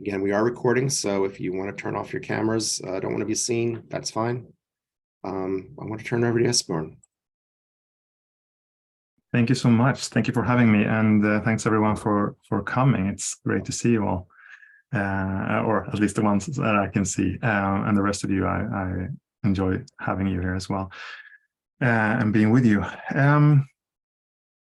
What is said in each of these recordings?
Again, we are recording, so if you want to turn off your cameras, don't want to be seen, that's fine. I want to turn it over to Esbjorn. Thank you so much. Thank you for having me, and thanks everyone for coming. It's great to see you all, or at least the ones that I can see, and the rest of you. I enjoy having you here as well, and being with you.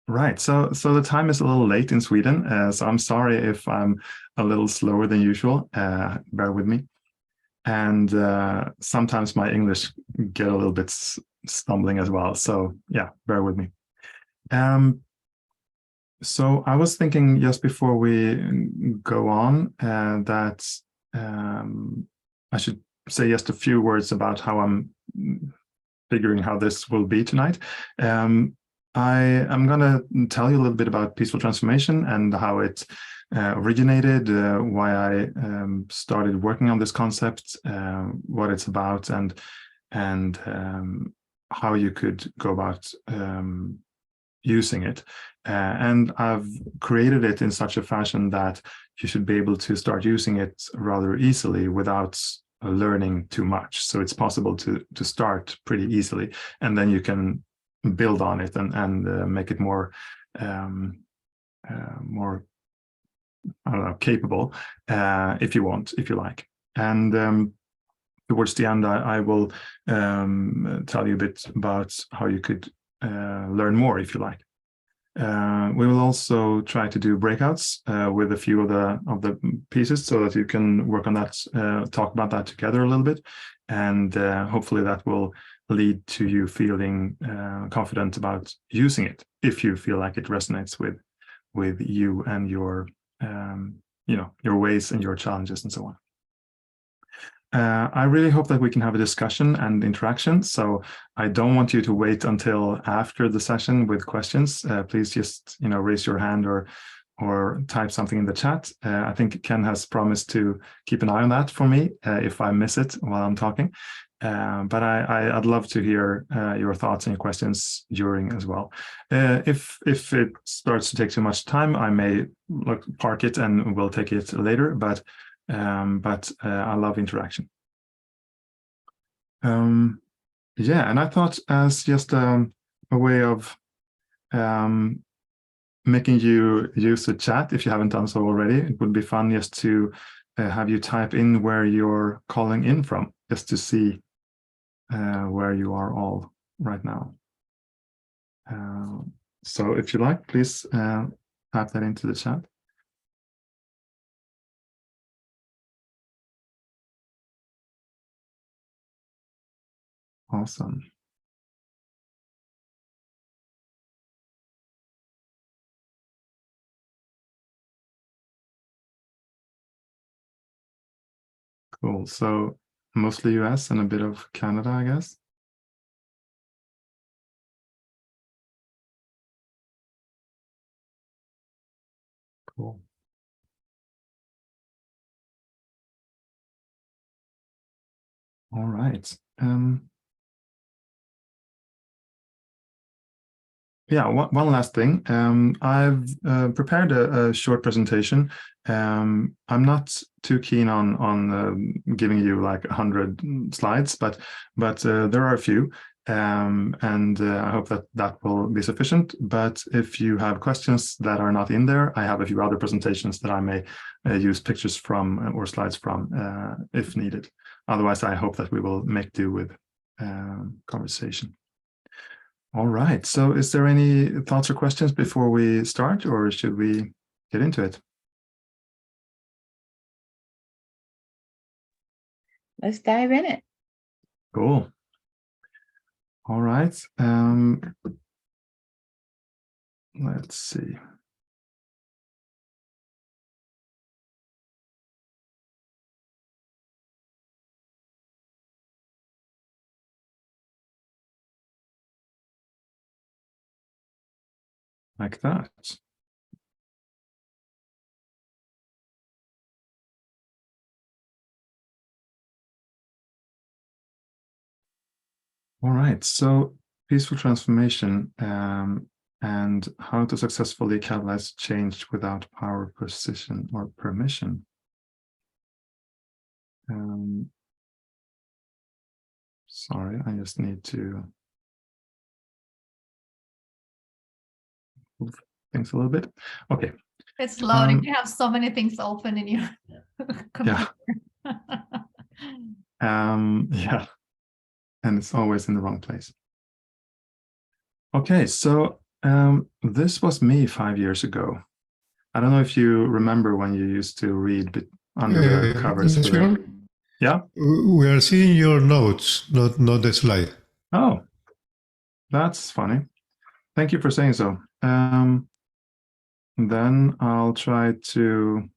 Right. So the time is a little late in Sweden, so I'm sorry if I'm a little slower than usual. Bear with me. And sometimes my English get a little bit stumbling as well. So yeah, bear with me. So I was thinking just before we go on that I should say just a few words about how I'm figuring how this will be tonight. I am going to tell you a little bit about peaceful transformation and how it originated, why I started working on this concept, what it's about, and how you could go about using it. And I've created it in such a fashion that you should be able to start using it rather easily without learning too much. So it's possible to start pretty easily, and then you can build on it and make it more more, I don't know, capable, if you want, if you like. And towards the end, I will tell you a bit about how you could learn more if you like. We will also try to do breakouts with a few of the pieces so that you can work on that, talk about that together a little bit, and hopefully that will lead to you feeling confident about using it if you feel like it resonates with you and your your ways and your challenges and so on. I really hope that we can have a discussion and interaction. So I don't want you to wait until after the session with questions. Please just raise your hand or type something in the chat. I think Ken has promised to keep an eye on that for me if I miss it while I'm talking. But I'd love to hear your thoughts and your questions during as well. If it starts to take too much time, I may park it and we'll take it later. But I love interaction. Yeah, and I thought as just a way of making you use the chat, if you haven't done so already, it would be fun just to have you type in where you're calling in from, just to see where you are all right now. So if you like, please type that into the chat. Awesome. Cool. So mostly US and a bit of Canada, I guess. Cool. All right. Yeah, one last thing. I've prepared a short presentation. I'm not too keen on giving you like 100 slides, but there are a few, and I hope that will be sufficient. But if you have questions that are not in there, I have a few other presentations that I may use pictures from or slides from if needed. Otherwise, I hope that we will make do with conversation. All right. So is there any thoughts or questions before we start, or should we get into it? Let's dive in it. Cool. All right. Let's see. Like that. All right, so peaceful transformation and how to successfully catalyze change without power, precision, or permission. Sorry, I just need to move things a little bit. Okay. It's loading. Um, You have so many things open in your computer. Yeah, and it's always in the wrong place. Okay, so this was me 5 years ago. I don't know if you remember when you used to read under the covers here. Yeah. We are seeing your notes, not the slide. Oh, that's funny. Thank you for saying so. Then I'll try to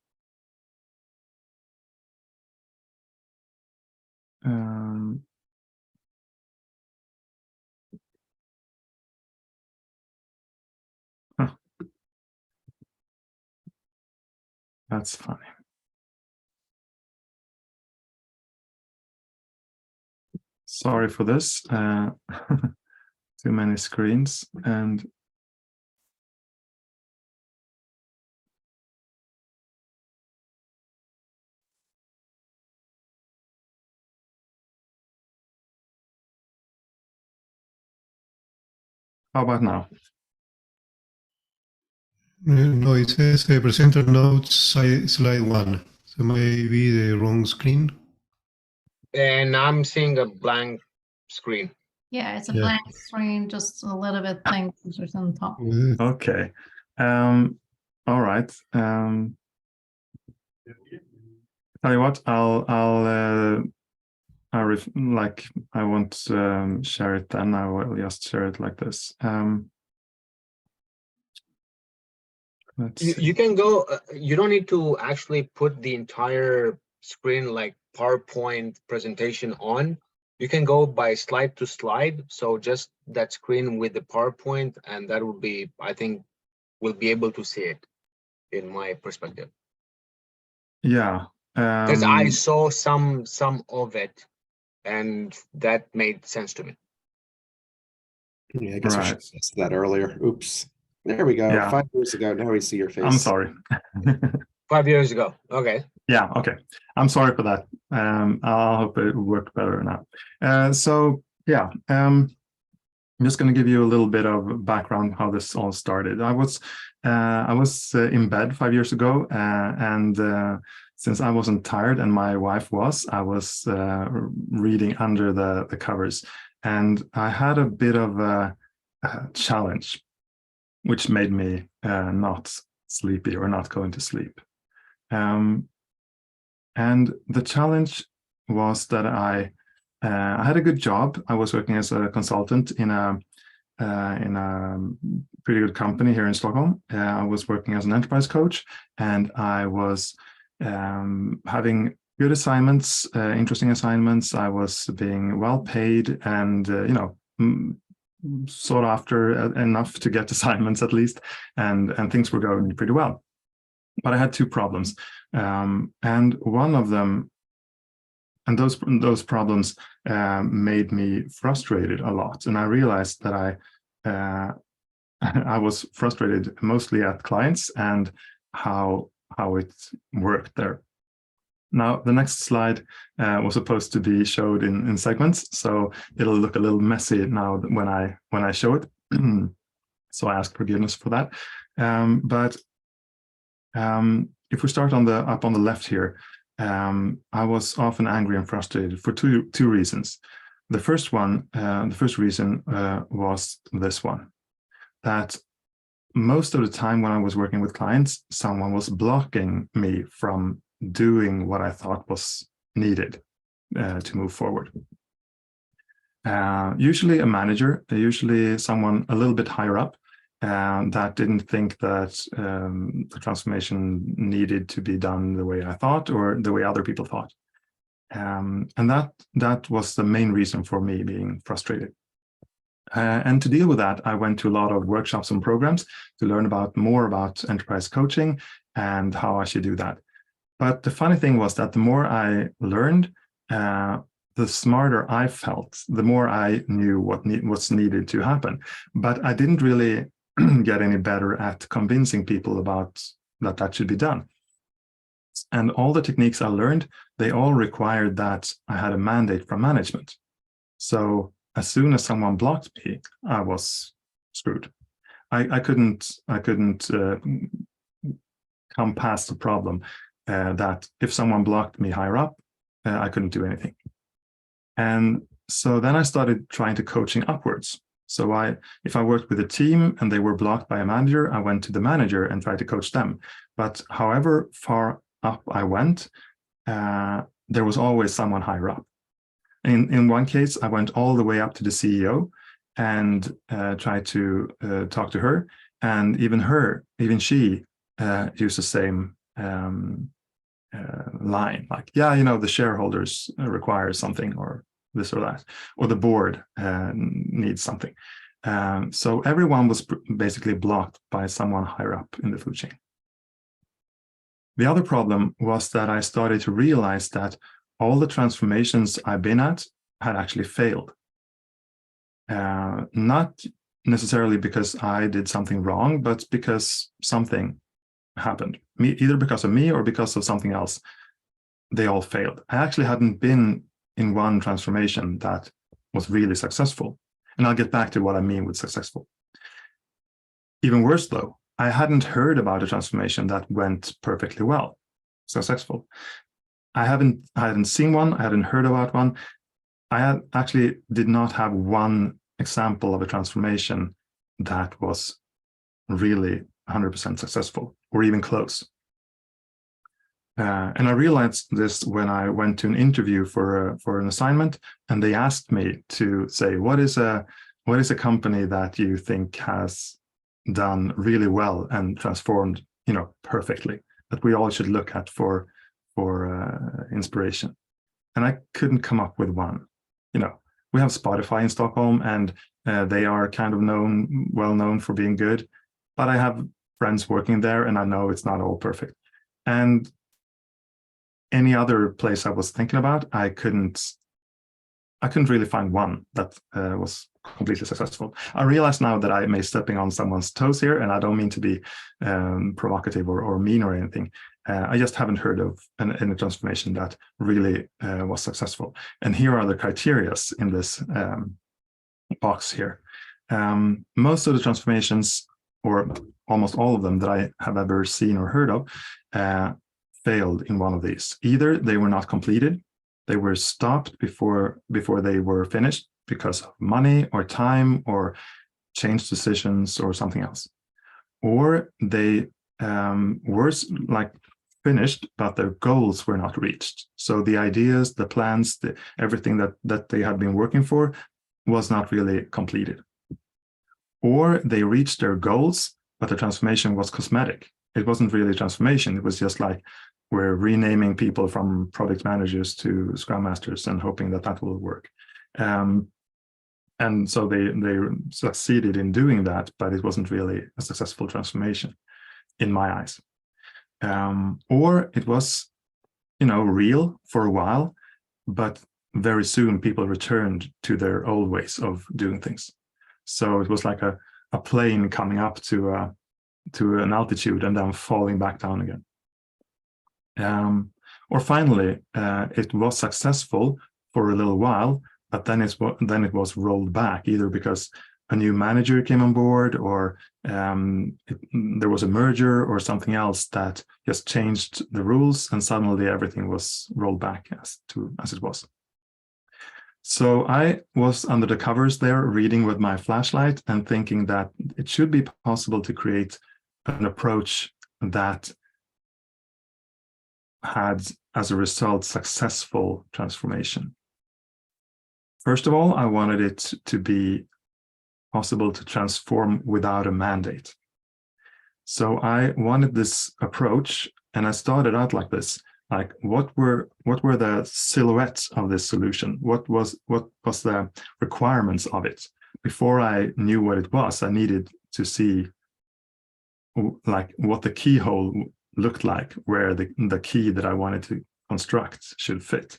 huh, that's funny. Sorry for this. Too many screens and how about now? No, it says presenter notes slide 1. So maybe the wrong screen. And I'm seeing a blank screen. Yeah, it's a Yeah. blank screen, just a little bit things on top. Okay. All right. Tell you what, I won't share it then. I will just share it like this. Let's see. You can go, you don't need to actually put the entire screen like PowerPoint presentation on. You can go by slide to slide. So just that screen with the PowerPoint, and that will be, I think, we'll be able to see it in my perspective. Yeah. Because I saw some of it, and that made sense to me. Yeah, I guess we should Right. have said that earlier. Oops. There we go. Yeah. 5 years ago. Now we see your face. I'm sorry. 5 years ago. Okay. Yeah, okay. I'm sorry for that. I hope it worked better now. So yeah, I'm just going to give you a little bit of background how this all started. I was in bed 5 years ago, and since I wasn't tired and my wife was, I was reading under the covers, and I had a bit of a challenge, which made me not sleepy or not going to sleep. And the challenge was that I had a good job. I was working as a consultant in a pretty good company here in Stockholm. I was working as an enterprise coach, and I was having good assignments, interesting assignments. I was being well paid and, sought after enough to get assignments at least, and things were going pretty well. But I had two problems, and one of them, and those problems made me frustrated a lot. And I realized that I was frustrated mostly at clients and how it worked there. Now, the next slide was supposed to be showed in segments, so it'll look a little messy now when I show it. So I ask forgiveness for that. But if we start up on the left here, I was often angry and frustrated for two reasons. The first reason was this one, that most of the time when I was working with clients, someone was blocking me from doing what I thought was needed to move forward. Usually a manager, usually someone a little bit higher up, that didn't think that the transformation needed to be done the way I thought or the way other people thought. And that was the main reason for me being frustrated. And to deal with that, I went to a lot of workshops and programs to learn more about enterprise coaching and how I should do that. But the funny thing was that the more I learned, the smarter I felt, the more I knew what's needed to happen. But I didn't really get any better at convincing people about that should be done. And all the techniques I learned, they all required that I had a mandate from management. So as soon as someone blocked me, I was screwed. I couldn't come past the problem that if someone blocked me higher up, I couldn't do anything. And so then I started trying to coaching upwards. So if I worked with a team and they were blocked by a manager, I went to the manager and tried to coach them. But however far up I went, there was always someone higher up. In one case, I went all the way up to the CEO and tried to talk to her. And even she used the same line, like, yeah, you know, the shareholders require something, or this or that, or the board needs something. So everyone was basically blocked by someone higher up in the food chain. The other problem was that I started to realize that all the transformations I've been at had actually failed. Not necessarily because I did something wrong, but because something happened, either because of me or because of something else. They all failed. I actually hadn't been in one transformation that was really successful. And I'll get back to what I mean with successful. Even worse though, I hadn't heard about a transformation that went perfectly well, successful. I hadn't seen one, I hadn't heard about one. I actually did not have one example of a transformation that was really 100% successful or even close. And I realized this when I went to an interview for an assignment, and they asked me to say, what is a company that you think has done really well and transformed, you know, perfectly, that we all should look at for inspiration. And I couldn't come up with one. You know, we have Spotify in Stockholm, and they are kind of well known for being good, but I have friends working there, and I know it's not all perfect. And any other place I was thinking about, I couldn't really find one that was completely successful. I realize now that I may stepping on someone's toes here, and I don't mean to be provocative or mean or anything. I just haven't heard of any transformation that really was successful. And here are the criteria in this box here. Most of the transformations, or almost all of them that I have ever seen or heard of, failed in one of these. Either they were not completed, they were stopped before they were finished because of money or time or change decisions or something else, or they were like finished, but their goals were not reached. So the ideas, the plans, everything that they had been working for was not really completed. Or they reached their goals, but the transformation was cosmetic. It wasn't really a transformation. It was just like, we're renaming people from product managers to Scrum Masters and hoping that will work. And so they succeeded in doing that, but it wasn't really a successful transformation in my eyes. Or it was, you know, real for a while, but very soon people returned to their old ways of doing things. So it was like a plane coming up to an altitude and then falling back down again. Or finally, it was successful for a little while, but then it was rolled back, either because a new manager came on board, or there was a merger or something else that just changed the rules, and suddenly everything was rolled back as it was. So I was under the covers there, reading with my flashlight and thinking that it should be possible to create an approach that had, as a result, successful transformation. First of all, I wanted it to be possible to transform without a mandate. So I wanted this approach, and I started out like this: like, what were the silhouettes of this solution? What was the requirements of it? Before I knew what it was, I needed to see like what the keyhole looked like, where the key that I wanted to construct should fit.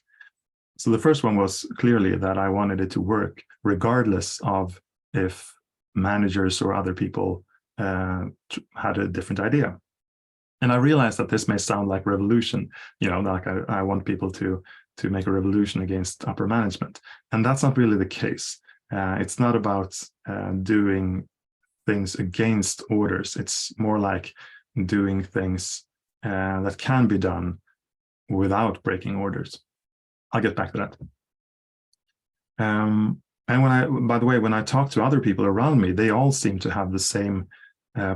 So the first one was clearly that I wanted it to work regardless of if managers or other people had a different idea. And I realize that this may sound like revolution, like I want people to make a revolution against upper management. And that's not really the case. It's not about doing things against orders. It's more like doing things that can be done without breaking orders. I'll get back to that. And by the way, when I talk to other people around me, they all seem to have the same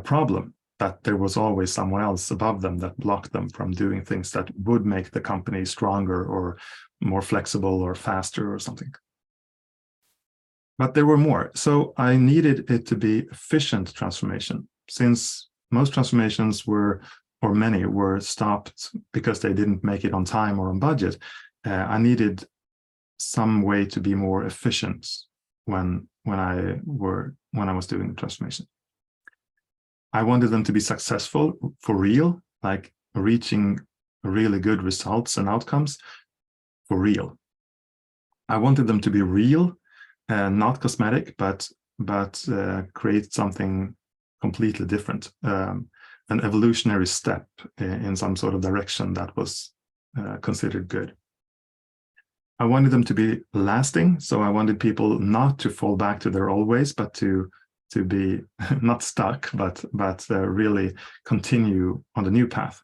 problem, that there was always someone else above them that blocked them from doing things that would make the company stronger or more flexible or faster or something. But there were more. So I needed it to be efficient transformation. Since most transformations were, or many were, stopped because they didn't make it on time or on budget, I needed some way to be more efficient when I was doing the transformation. I wanted them to be successful for real, like reaching really good results and outcomes for real. I wanted them to be real, not cosmetic, but create something completely different, an evolutionary step in some sort of direction that was considered good. I wanted them to be lasting, so I wanted people not to fall back to their old ways, but to be not stuck, but really continue on the new path.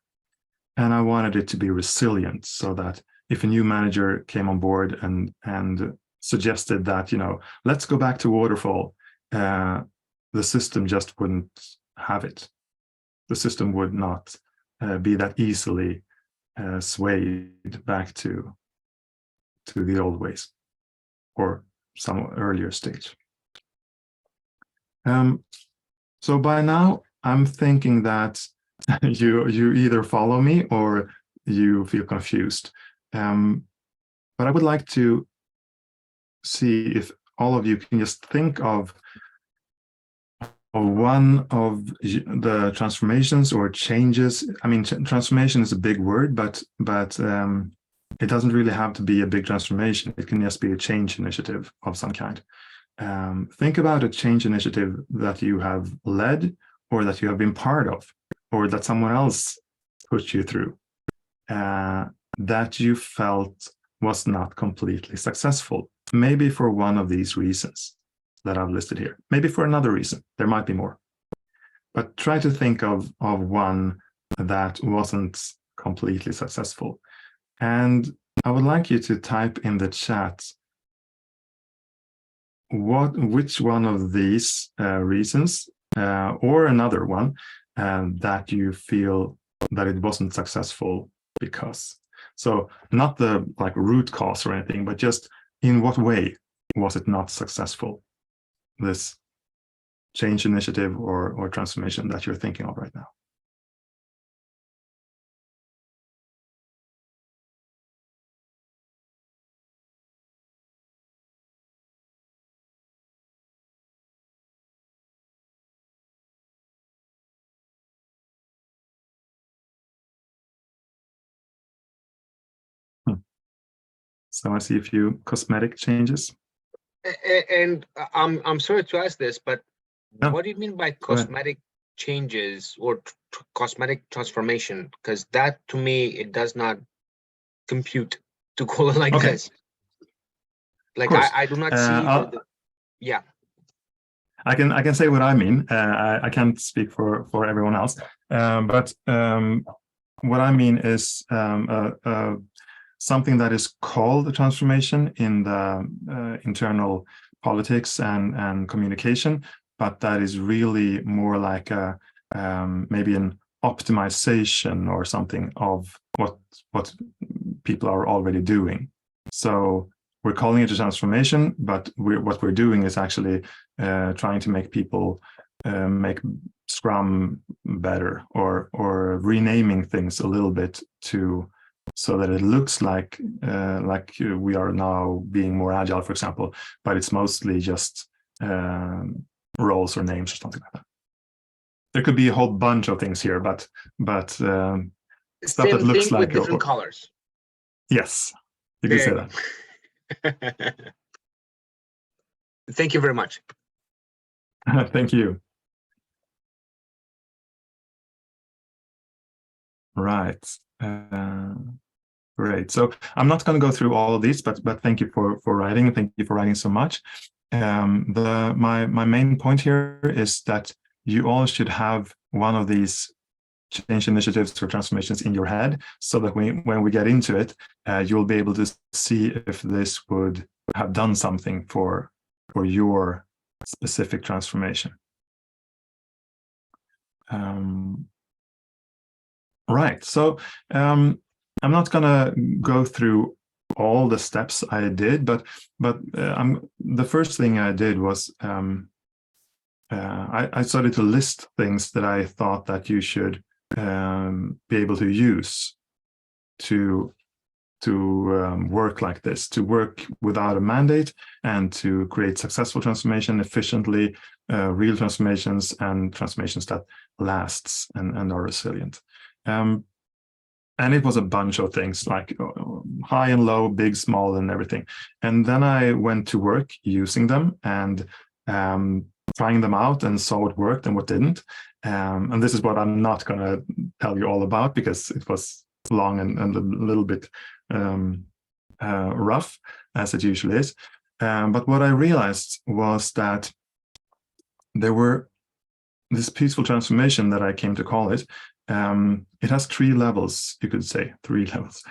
And I wanted it to be resilient, so that if a new manager came on board and suggested that, let's go back to waterfall, the system just wouldn't have it. The system would not be that easily swayed back to the old ways or some earlier stage. So by now, I'm thinking that you either follow me or you feel confused. But I would like to see if all of you can just think of one of the transformations or changes. I mean, transformation is a big word, but it doesn't really have to be a big transformation. It can just be a change initiative of some kind. Think about a change initiative that you have led, or that you have been part of, or that someone else put you through, that you felt was not completely successful. Maybe for one of these reasons that I've listed here. Maybe for another reason. There might be more. But try to think of one that wasn't completely successful. And I would like you to type in the chat which one of these reasons, or another one, that you feel that it wasn't successful because. So not the root cause or anything, but just in what way was it not successful, this change initiative or transformation that you're thinking of right now. So I see a few cosmetic changes. And I'm sorry to ask this, but No. what do you mean by cosmetic changes or cosmetic transformation? Because that, to me, it does not compute to call it like Okay. this. Like course. I do not see yeah. I can say what I mean. I can't speak for everyone else, but what I mean is something that is called a transformation in the internal politics and communication, but that is really more like a maybe an optimization or something of what people are already doing. So we're calling it a transformation, but what we're doing is actually trying to make people make Scrum better, or renaming things a little bit so that it looks like we are now being more agile, for example, but it's mostly just roles or names or something like that. There could be a whole bunch of things here, but stuff Same that looks thing like with different colors. Yes, you could say that. Thank you very much. Thank you. Right. Great. So I'm not going to go through all of these, but thank you for writing. Thank you for writing so much. My main point here is that you all should have one of these change initiatives or transformations in your head, so that when we get into it, you'll be able to see if this would have done something for your specific transformation. Right. So I'm not gonna go through all the steps I did, but the first thing I did was I started to list things that I thought that you should be able to use to work like this, to work without a mandate, and to create successful transformation efficiently, real transformations, and transformations that lasts and are resilient. And it was a bunch of things, like high and low, big, small, and everything. And then I went to work using them and trying them out, and saw what worked and what didn't. And this is what I'm not going to tell you all about, because it was long and a little bit rough, as it usually is. But what I realized was that there were this peaceful transformation that I came to call it. It has 3 levels, you could say, 3 levels.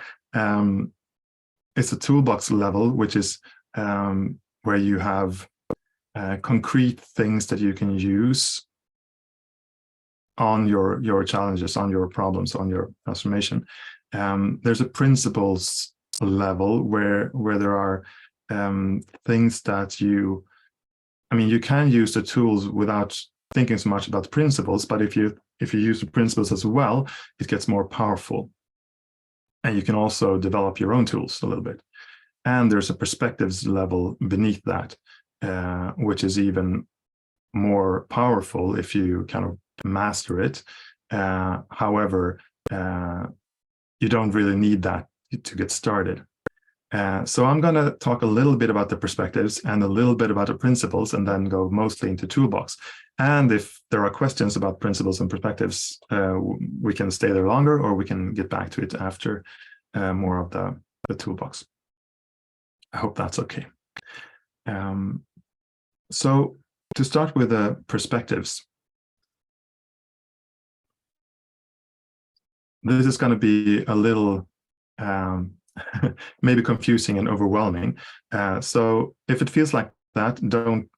It's a toolbox level, which is where you have concrete things that you can use on your challenges, on your problems, on your transformation. There's a principles level where there are things that you can use the tools without thinking so much about the principles, but if you use the principles as well, it gets more powerful. And you can also develop your own tools a little bit. And there's a perspectives level beneath that, which is even more powerful if you kind of master it. However, you don't really need that to get started. So I'm going to talk a little bit about the perspectives and a little bit about the principles, and then go mostly into toolbox. And if there are questions about principles and perspectives, we can stay there longer, or we can get back to it after more of the toolbox. I hope that's okay. So to start with the perspectives, this is going to be a little maybe confusing and overwhelming. So if it feels like that, don't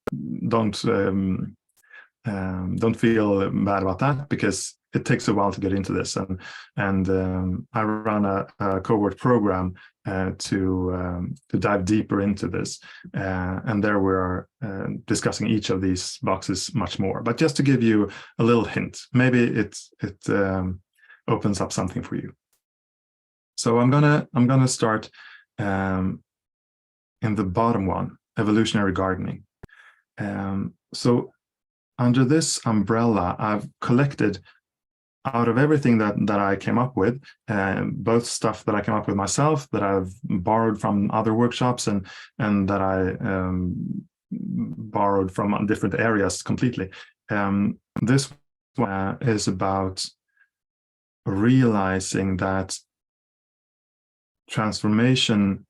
feel bad about that, because it takes a while to get into this. And I run a cohort program to dive deeper into this, and there we are discussing each of these boxes much more. But just to give you a little hint, maybe it opens up something for you. So I'm gonna start in the bottom one, evolutionary gardening. So under this umbrella, I've collected out of everything that I came up with, both stuff that I came up with myself, that I've borrowed from other workshops, and that I borrowed from different areas completely. This one is about realizing that transformation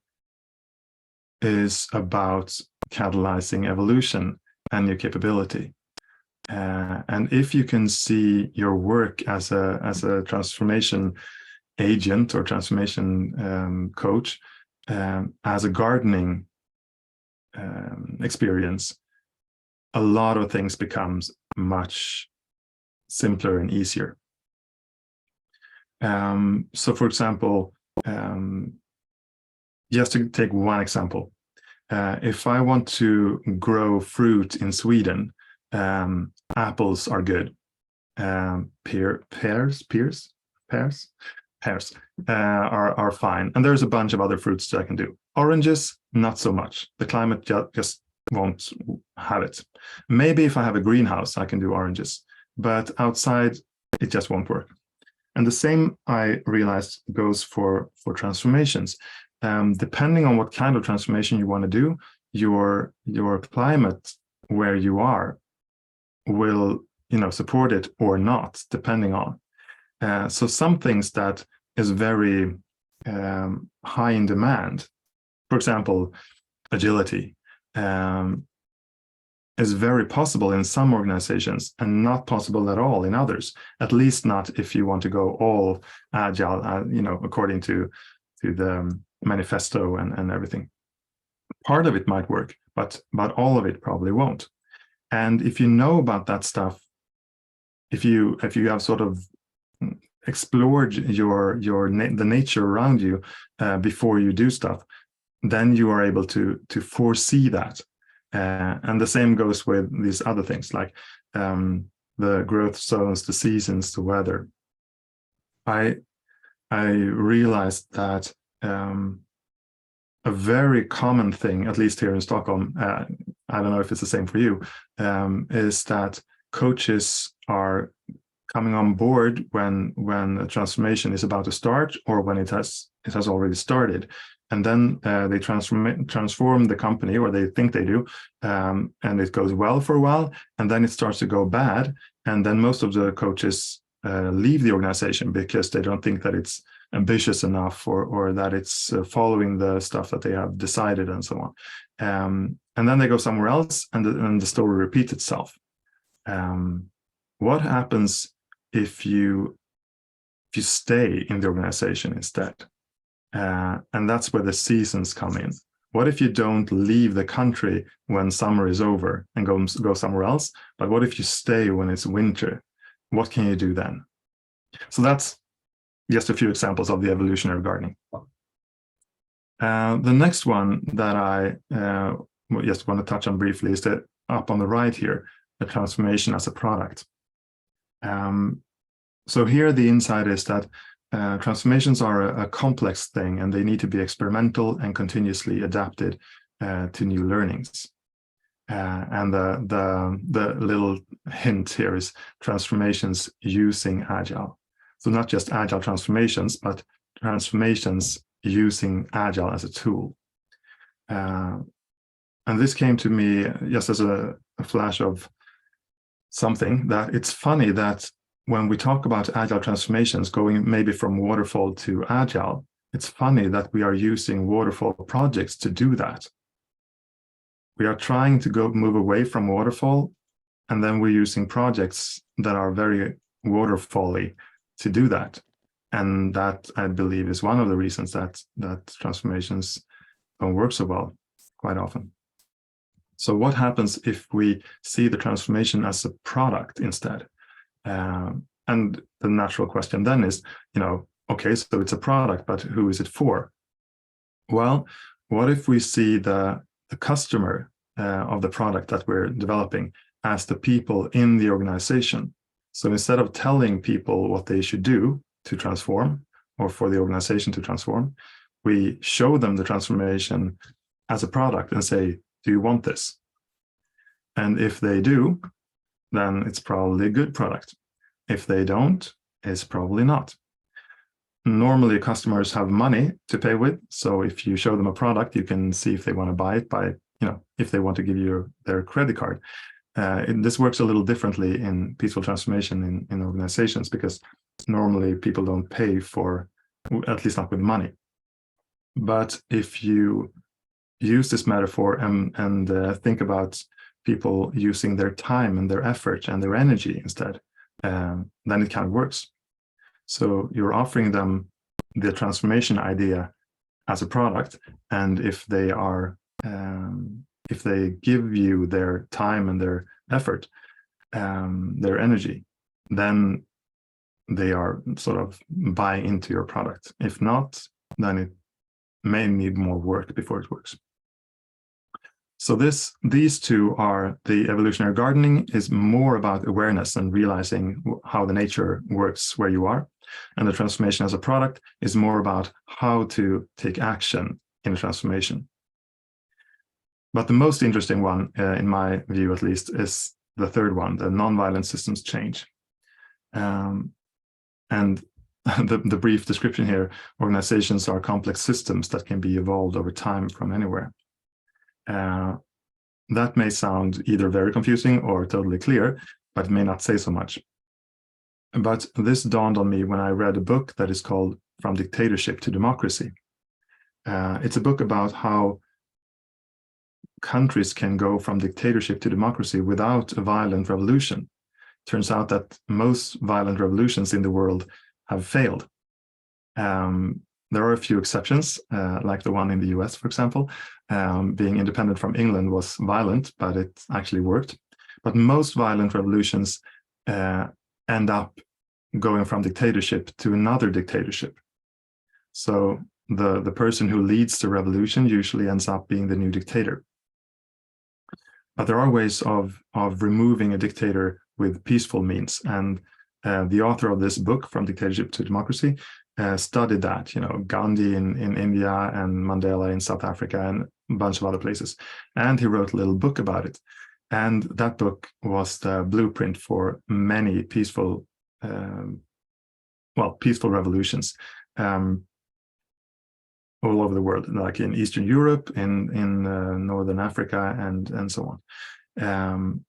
is about catalyzing evolution and your capability. And if you can see your work as a transformation agent or transformation coach, as a gardening experience, a lot of things becomes much simpler and easier. So for example, just to take one example, if I want to grow fruit in Sweden, apples are good. Pears are fine. And there's a bunch of other fruits that I can do. Oranges, not so much. The climate just won't have it. Maybe if I have a greenhouse, I can do oranges, but outside it just won't work. And the same, I realized, goes for transformations. Depending on what kind of transformation you want to do, your climate where you are will support it or not, depending on. So some things that is very high in demand, for example, agility, is very possible in some organizations and not possible at all in others. At least not if you want to go all agile, according to the manifesto and everything. Part of it might work, but all of it probably won't. And if you know about that stuff, if you have sort of explored the nature around you before you do stuff, then you are able to foresee that. And the same goes with these other things like the growth zones, the seasons, the weather. I realized that a very common thing, at least here in Stockholm, I don't know if it's the same for you, is that coaches are coming on board when a transformation is about to start or when it has already started. And then they transform the company, or they think they do, and it goes well for a while, and then it starts to go bad. And then most of the coaches leave the organization because they don't think that it's ambitious enough or that it's following the stuff that they have decided and so on. And then they go somewhere else, and the story repeats itself. What happens if you stay in the organization instead? And that's where the seasons come in. What if you don't leave the country when summer is over and go somewhere else? But what if you stay when it's winter? What can you do then? So that's just a few examples of the evolutionary gardening. The next one that I just want to touch on briefly is the up on the right here, the transformation as a product. So here the insight is that transformations are a complex thing, and they need to be experimental and continuously adapted to new learnings. And the little hint here is transformations using Agile. So not just Agile transformations, but transformations using Agile as a tool. And this came to me just as a flash of something, that it's funny that when we talk about Agile transformations going maybe from waterfall to Agile, it's funny that we are using waterfall projects to do that. We are trying to move away from waterfall, and then we're using projects that are very waterfall-y to do that. And that, I believe, is one of the reasons that transformations don't work so well quite often. So what happens if we see the transformation as a product instead? And the natural question then is, okay, so it's a product, but who is it for? Well, what if we see the customer of the product that we're developing as the people in the organization? So instead of telling people what they should do to transform, or for the organization to transform, we show them the transformation as a product and say, do you want this? And if they do, then it's probably a good product. If they don't, it's probably not. Normally, customers have money to pay with. So if you show them a product, you can see if they want to buy it by, if they want to give you their credit card. This works a little differently in peaceful transformation in organizations, because normally people don't pay for, at least not with money. But if you use this metaphor and think about people using their time and their effort and their energy instead, then it kind of works. So you're offering them the transformation idea as a product, and if they give you their time and their effort, their energy, then they are sort of buying into your product. If not, then it may need more work before it works. So these two are, the evolutionary gardening is more about awareness and realizing how the nature works where you are. And the transformation as a product is more about how to take action in a transformation. But the most interesting one, in my view at least, is the third one, the nonviolent systems change. And the brief description here, organizations are complex systems that can be evolved over time from anywhere. That may sound either very confusing or totally clear, but it may not say so much. But this dawned on me when I read a book that is called From Dictatorship to Democracy. It's a book about how countries can go from dictatorship to democracy without a violent revolution. Turns out that most violent revolutions in the world have failed. There are a few exceptions, like the one in the US, for example. Being independent from England was violent, but it actually worked. But most violent revolutions end up going from dictatorship to another dictatorship. So the person who leads the revolution usually ends up being the new dictator. But there are ways of removing a dictator with peaceful means. And the author of this book, From Dictatorship to Democracy, studied that, Gandhi in India and Mandela in South Africa and a bunch of other places. And he wrote a little book about it. And that book was the blueprint for many peaceful revolutions all over the world, like in Eastern Europe, in Northern Africa, and so on.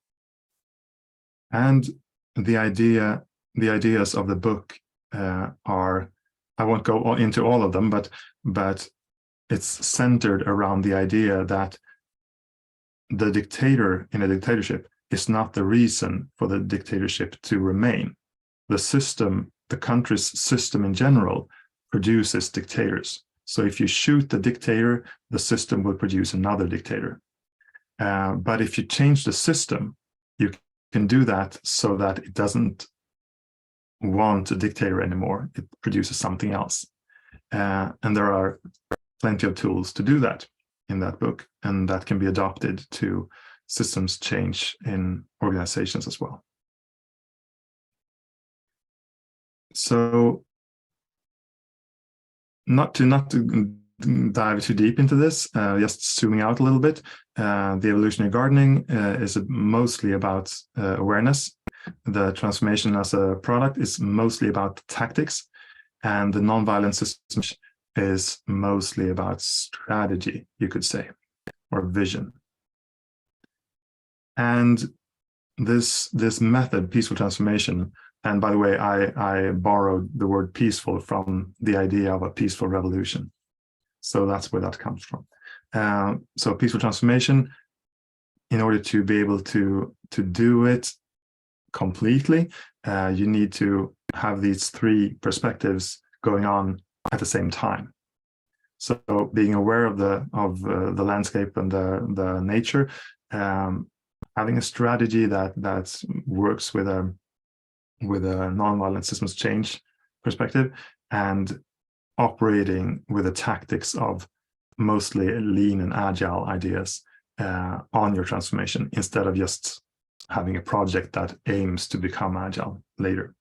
And the ideas of the book are, I won't go into all of them, but it's centered around the idea that the dictator in a dictatorship is not the reason for the dictatorship to remain. The system, the country's system in general, produces dictators. So if you shoot the dictator, the system will produce another dictator. But if you change the system, you can do that so that it doesn't want a dictator anymore. It produces something else. And there are plenty of tools to do that in that book, and that can be adopted to systems change in organizations as well. So not to dive too deep into this, just zooming out a little bit, the evolutionary gardening is mostly about awareness. The transformation as a product is mostly about tactics, and the nonviolent system is mostly about strategy, you could say, or vision. And this method, peaceful transformation, and by the way, I borrowed the word peaceful from the idea of a peaceful revolution. So that's where that comes from. So peaceful transformation, in order to be able to do it completely, you need to have these three perspectives going on at the same time. So being aware of the landscape and the nature, having a strategy that works with a nonviolent systems change perspective, and operating with the tactics of mostly lean and agile ideas on your transformation, instead of just having a project that aims to become agile later.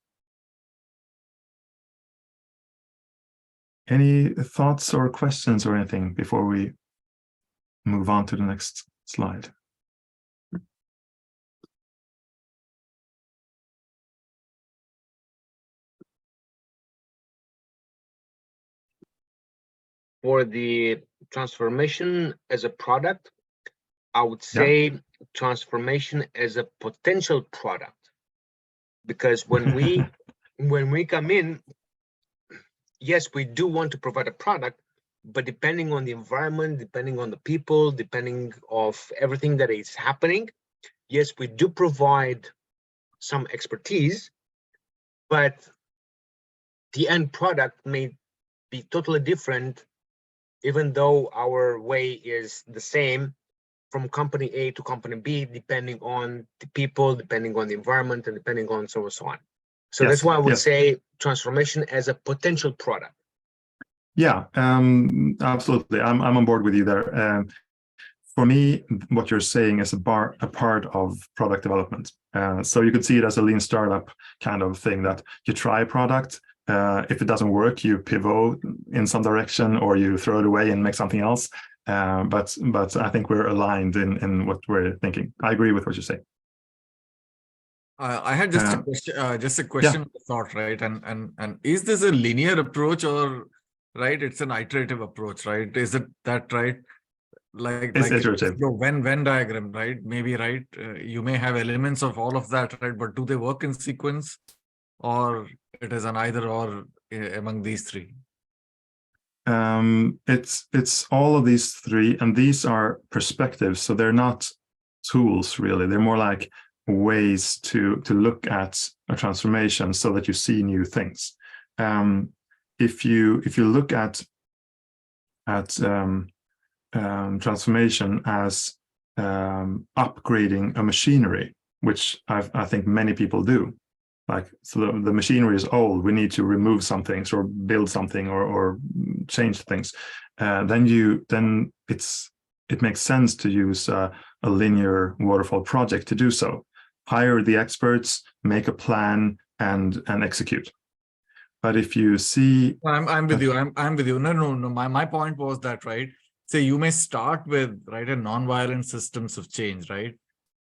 Any thoughts or questions or anything before we move on to the next slide? For the transformation as a product, I would say transformation as a potential product, because when we come in, yes, we do want to provide a product, but depending on the environment, depending on the people, depending of everything that is happening, yes, we do provide some expertise, but the end product may be totally different, even though our way is the same from company A to company B, depending on the people, depending on the environment, and depending on so and so on. So that's why I would say transformation as a potential product. Yeah, absolutely. I'm on board with you there. For me, what you're saying is a part of product development. So you could see it as a lean startup kind of thing, that you try a product. If it doesn't work, you pivot in some direction, or you throw it away and make something else. But I think we're aligned in what we're thinking. I agree with what you say. I had just a question, thought, right? And is this a linear approach, or right? It's an iterative approach, right? Is it that right? Like iterative. Venn diagram, right? Maybe, right? You may have elements of all of that, right? But do they work in sequence? or it is an either or among these three? It's all of these three, and these are perspectives, so they're not tools really. They're more like ways to look at a transformation so that you see new things. If you look at transformation as upgrading a machinery, which I think many people do. Like, so the machinery is old, we need to remove some things or build something or change things. Then it makes sense to use a linear waterfall project to do so. Hire the experts, make a plan, and execute. But if you see, I'm with you. I'm with you. No. My point was that, right? Say you may start with, right, a non-violent systems of change, right?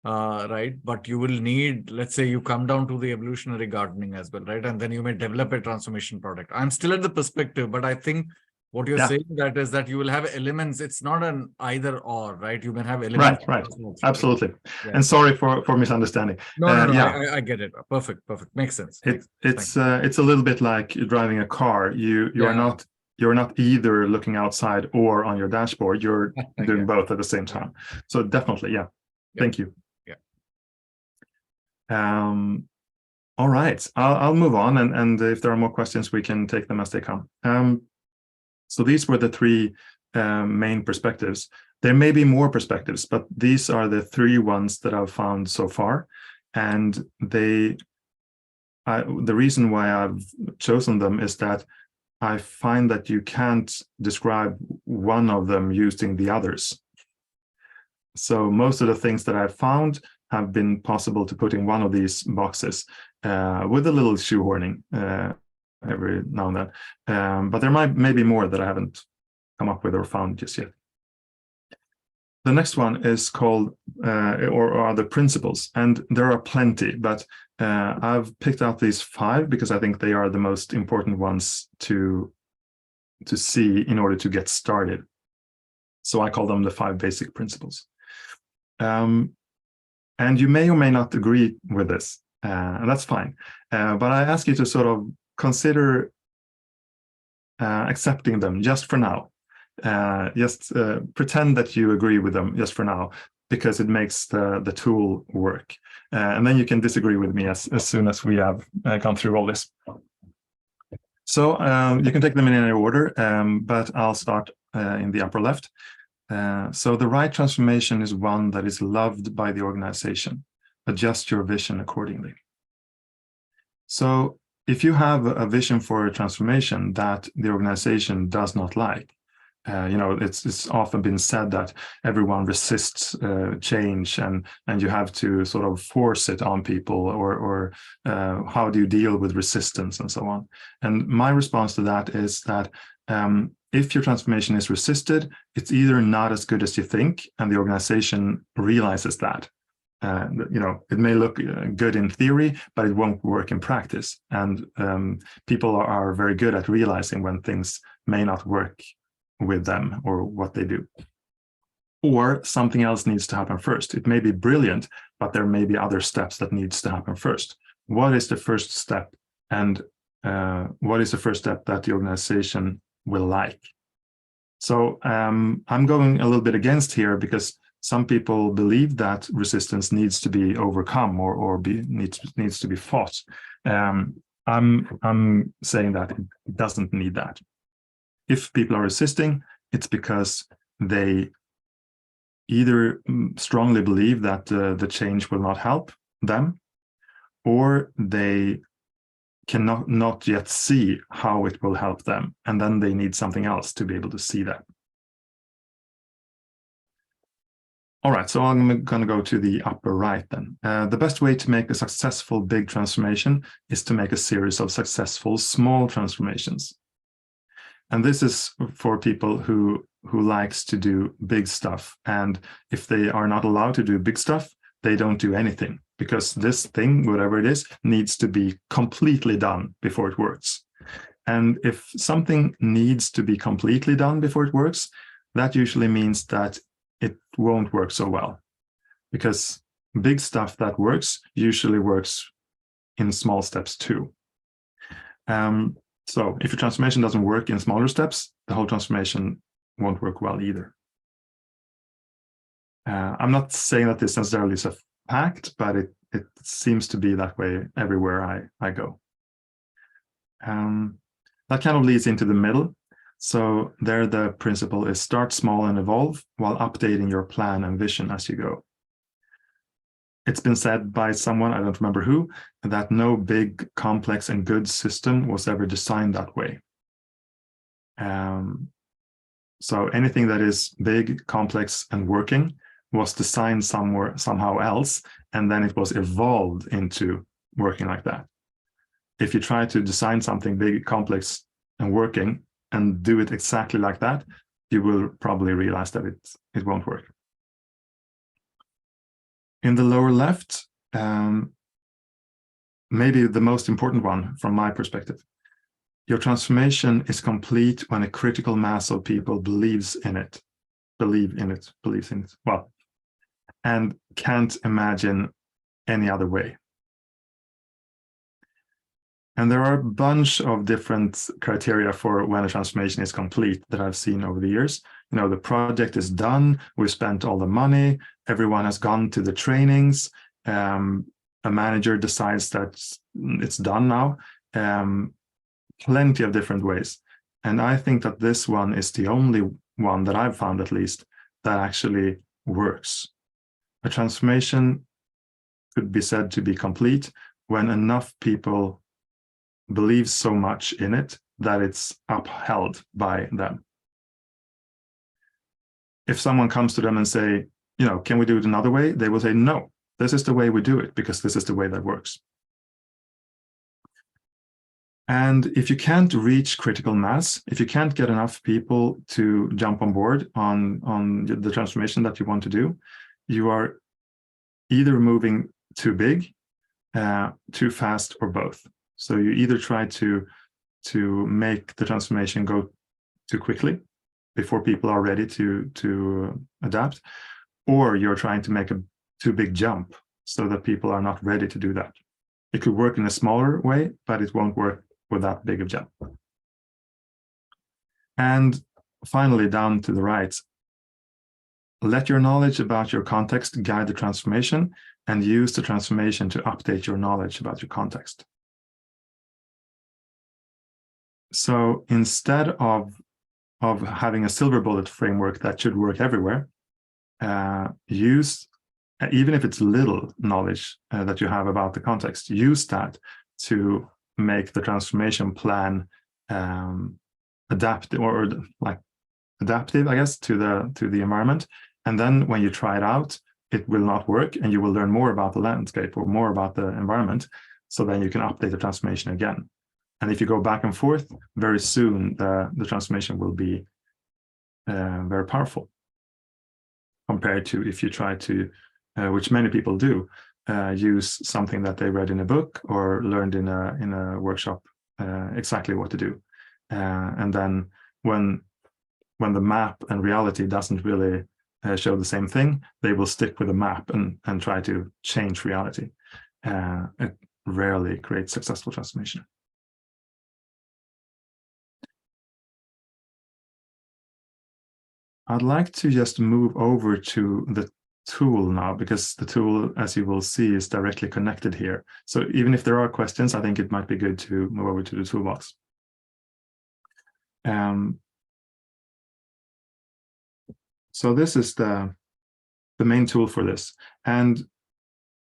Right, but you will need, let's say you come down to the evolutionary gardening as well, right? And then you may develop a transformation product. I'm still at the perspective, but I think what you're saying that is that you will have elements. It's not an either or, right? You may have elements. right, absolutely. Yeah. And sorry for misunderstanding. No. Yeah. I get it. Perfect. Makes sense. It's a little bit like driving a car. You're not either looking outside or on your dashboard. You're doing both at the same time. So definitely, yeah. Thank you. All right, I'll move on, and if there are more questions, we can take them as they come. So these were the three main perspectives. There may be more perspectives, but these are the three ones that I've found so far, and the reason why I've chosen them is that I find that you can't describe one of them using the others. So most of the things that I've found have been possible to put in one of these boxes with a little shoehorning every now and then. But there may be more that I haven't come up with or found just yet. The next one is called, or are the principles, and there are plenty, but I've picked out these 5 because I think they are the most important ones to see in order to get started. So I call them the 5 basic principles. And you may or may not agree with this, and that's fine. But I ask you to sort of consider accepting them just for now. Just pretend that you agree with them just for now, because it makes the tool work. And then you can disagree with me as soon as we have gone through all this. So you can take them in any order, but I'll start in the upper left. So the right transformation is one that is loved by the organization. Adjust your vision accordingly. So if you have a vision for a transformation that the organization does not like, it's often been said that everyone resists change, and you have to sort of force it on people, or how do you deal with resistance and so on. And my response to that is that if your transformation is resisted, it's either not as good as you think, and the organization realizes that. It may look good in theory, but it won't work in practice. And people are very good at realizing when things may not work with them or what they do. Or something else needs to happen first. It may be brilliant, but there may be other steps that needs to happen first. What is the first step? And what is the first step that the organization will like? So I'm going a little bit against here, because some people believe that resistance needs to be overcome or needs to be fought. I'm saying that it doesn't need that. If people are resisting, it's because they either strongly believe that the change will not help them, or they cannot not yet see how it will help them, and then they need something else to be able to see that. All right, so I'm going to go to the upper right then. The best way to make a successful big transformation is to make a series of successful small transformations. And this is for people who likes to do big stuff. And if they are not allowed to do big stuff, they don't do anything, because this thing, whatever it is, needs to be completely done before it works. And if something needs to be completely done before it works, that usually means that it won't work so well, because big stuff that works usually works in small steps too. So if your transformation doesn't work in smaller steps, the whole transformation won't work well either. I'm not saying that this necessarily is a fact, but it seems to be that way everywhere I go. That kind of leads into the middle. So there the principle is start small and evolve while updating your plan and vision as you go. It's been said by someone, I don't remember who, that no big, complex, and good system was ever designed that way. So anything that is big, complex, and working was designed somehow else, and then it was evolved into working like that. If you try to design something big, complex, and working, and do it exactly like that, you will probably realize that it won't work. In the lower left, maybe the most important one from my perspective, your transformation is complete when a critical mass of people believes in it, well, and can't imagine any other way. And there are a bunch of different criteria for when a transformation is complete that I've seen over the years. You know, the project is done, we've spent all the money, everyone has gone to the trainings, a manager decides that it's done now, plenty of different ways. And I think that this one is the only one that I've found, at least, that actually works. A transformation could be said to be complete when enough people believe so much in it that it's upheld by them. If someone comes to them and say, you know, can we do it another way? They will say, no, this is the way we do it because this is the way that works. And if you can't reach critical mass, if you can't get enough people to jump on board on the transformation that you want to do, you are either moving too big, too fast, or both. So you either try to make the transformation go too quickly before people are ready to adapt, or you're trying to make a too big jump so that people are not ready to do that. It could work in a smaller way, but it won't work with that big of jump. And finally, down to the right, let your knowledge about your context guide the transformation, and use the transformation to update your knowledge about your context. So instead of having a silver bullet framework that should work everywhere, use, even if it's little knowledge that you have about the context, use that to make the transformation plan adaptive, I guess, to the environment. And then when you try it out, it will not work, and you will learn more about the landscape or more about the environment. So then you can update the transformation again. And if you go back and forth, very soon the transformation will be very powerful compared to if you try to, which many people do, use something that they read in a book or learned in a workshop exactly what to do. And then when the map and reality doesn't really show the same thing, they will stick with the map and try to change reality. It rarely creates successful transformation. I'd like to just move over to the tool now, because the tool, as you will see, is directly connected here. So even if there are questions, I think it might be good to move over to the toolbox. So this is the main tool for this. And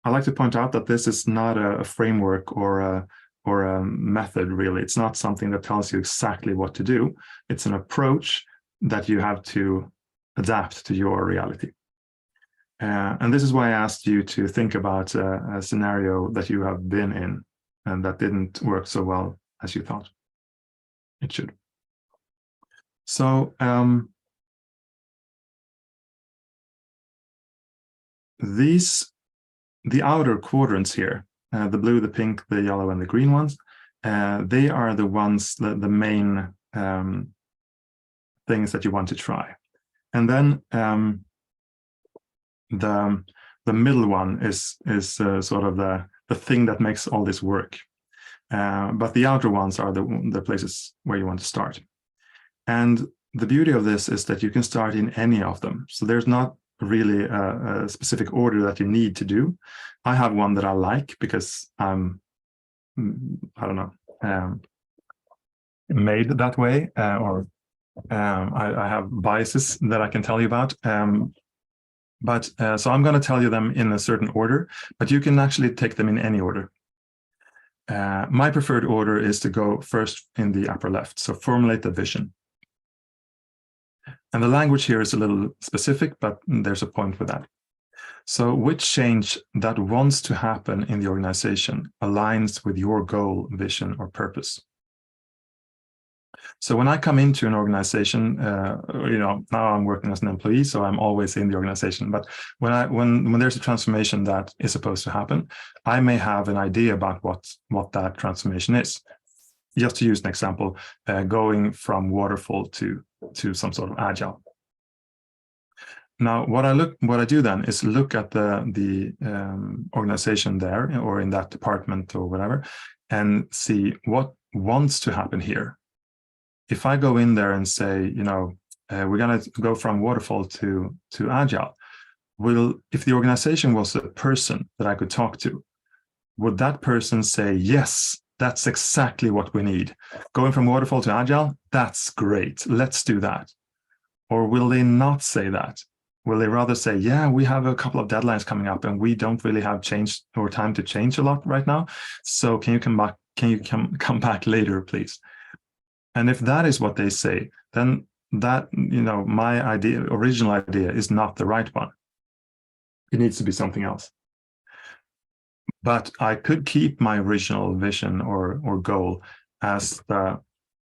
I like to point out that this is not a framework or a method, really. It's not something that tells you exactly what to do. It's an approach that you have to adapt to your reality. And this is why I asked you to think about a scenario that you have been in and that didn't work so well as you thought it should. So the outer quadrants here, the blue, the pink, the yellow, and the green ones, they are the ones, the main things that you want to try. And then the middle one is sort of the thing that makes all this work. But the outer ones are the places where you want to start. And the beauty of this is that you can start in any of them. So there's not really a specific order that you need to do. I have one that I like because I'm, I don't know, made that way, or I have biases that I can tell you about. So I'm going to tell you them in a certain order, but you can actually take them in any order. My preferred order is to go first in the upper left. So formulate the vision. And the language here is a little specific, but there's a point with that. So which change that wants to happen in the organization aligns with your goal, vision, or purpose? So when I come into an organization, now I'm working as an employee, so I'm always in the organization. But when there's a transformation that is supposed to happen, I may have an idea about what that transformation is. Just to use an example, going from waterfall to some sort of agile. Now, what I do then is look at the organization there, or in that department or whatever, and see what wants to happen here. If I go in there and say, we're going to go from waterfall to agile, if the organization was a person that I could talk to, would that person say, yes, that's exactly what we need? Going from waterfall to agile, that's great. Let's do that. Or will they not say that? Will they rather say, yeah, we have a couple of deadlines coming up and we don't really have change or time to change a lot right now. So can you come back? Can you come back later, please? And if that is what they say, then that, my original idea is not the right one. It needs to be something else. But I could keep my original vision or goal as the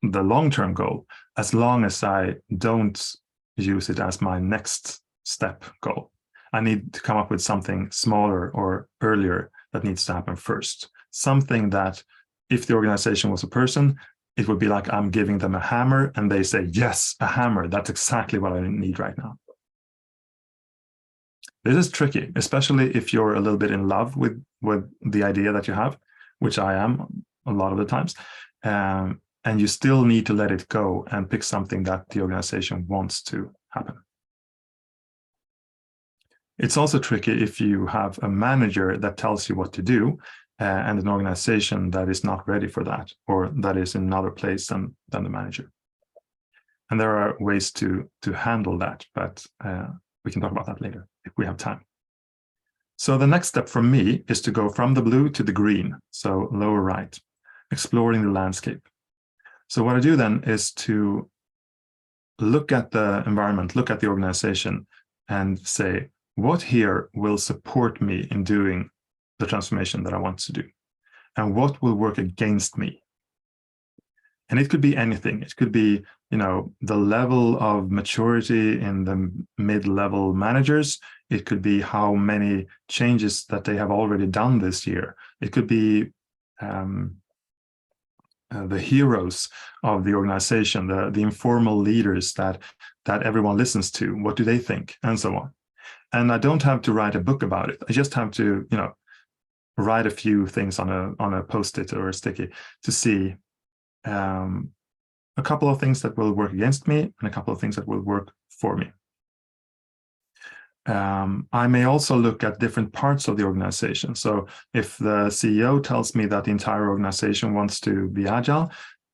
long-term goal, as long as I don't use it as my next step goal. I need to come up with something smaller or earlier that needs to happen first. Something that, if the organization was a person, it would be like I'm giving them a hammer and they say, yes, a hammer. That's exactly what I need right now. This is tricky, especially if you're a little bit in love with the idea that you have, which I am a lot of the times. And you still need to let it go and pick something that the organization wants to happen. It's also tricky if you have a manager that tells you what to do and an organization that is not ready for that, or that is in another place than the manager. And there are ways to handle that, but we can talk about that later if we have time. So the next step for me is to go from the blue to the green, so lower right, exploring the landscape. So what I do then is to look at the environment, look at the organization, and say, what here will support me in doing the transformation that I want to do? And what will work against me? And it could be anything. It could be, the level of maturity in the mid-level managers. It could be how many changes that they have already done this year. It could be the heroes of the organization, the informal leaders that everyone listens to. What do they think? And so on. And I don't have to write a book about it. I just have to, write a few things on a Post-it or a sticky to see a couple of things that will work against me and a couple of things that will work for me. I may also look at different parts of the organization. So if the CEO tells me that the entire organization wants to be agile,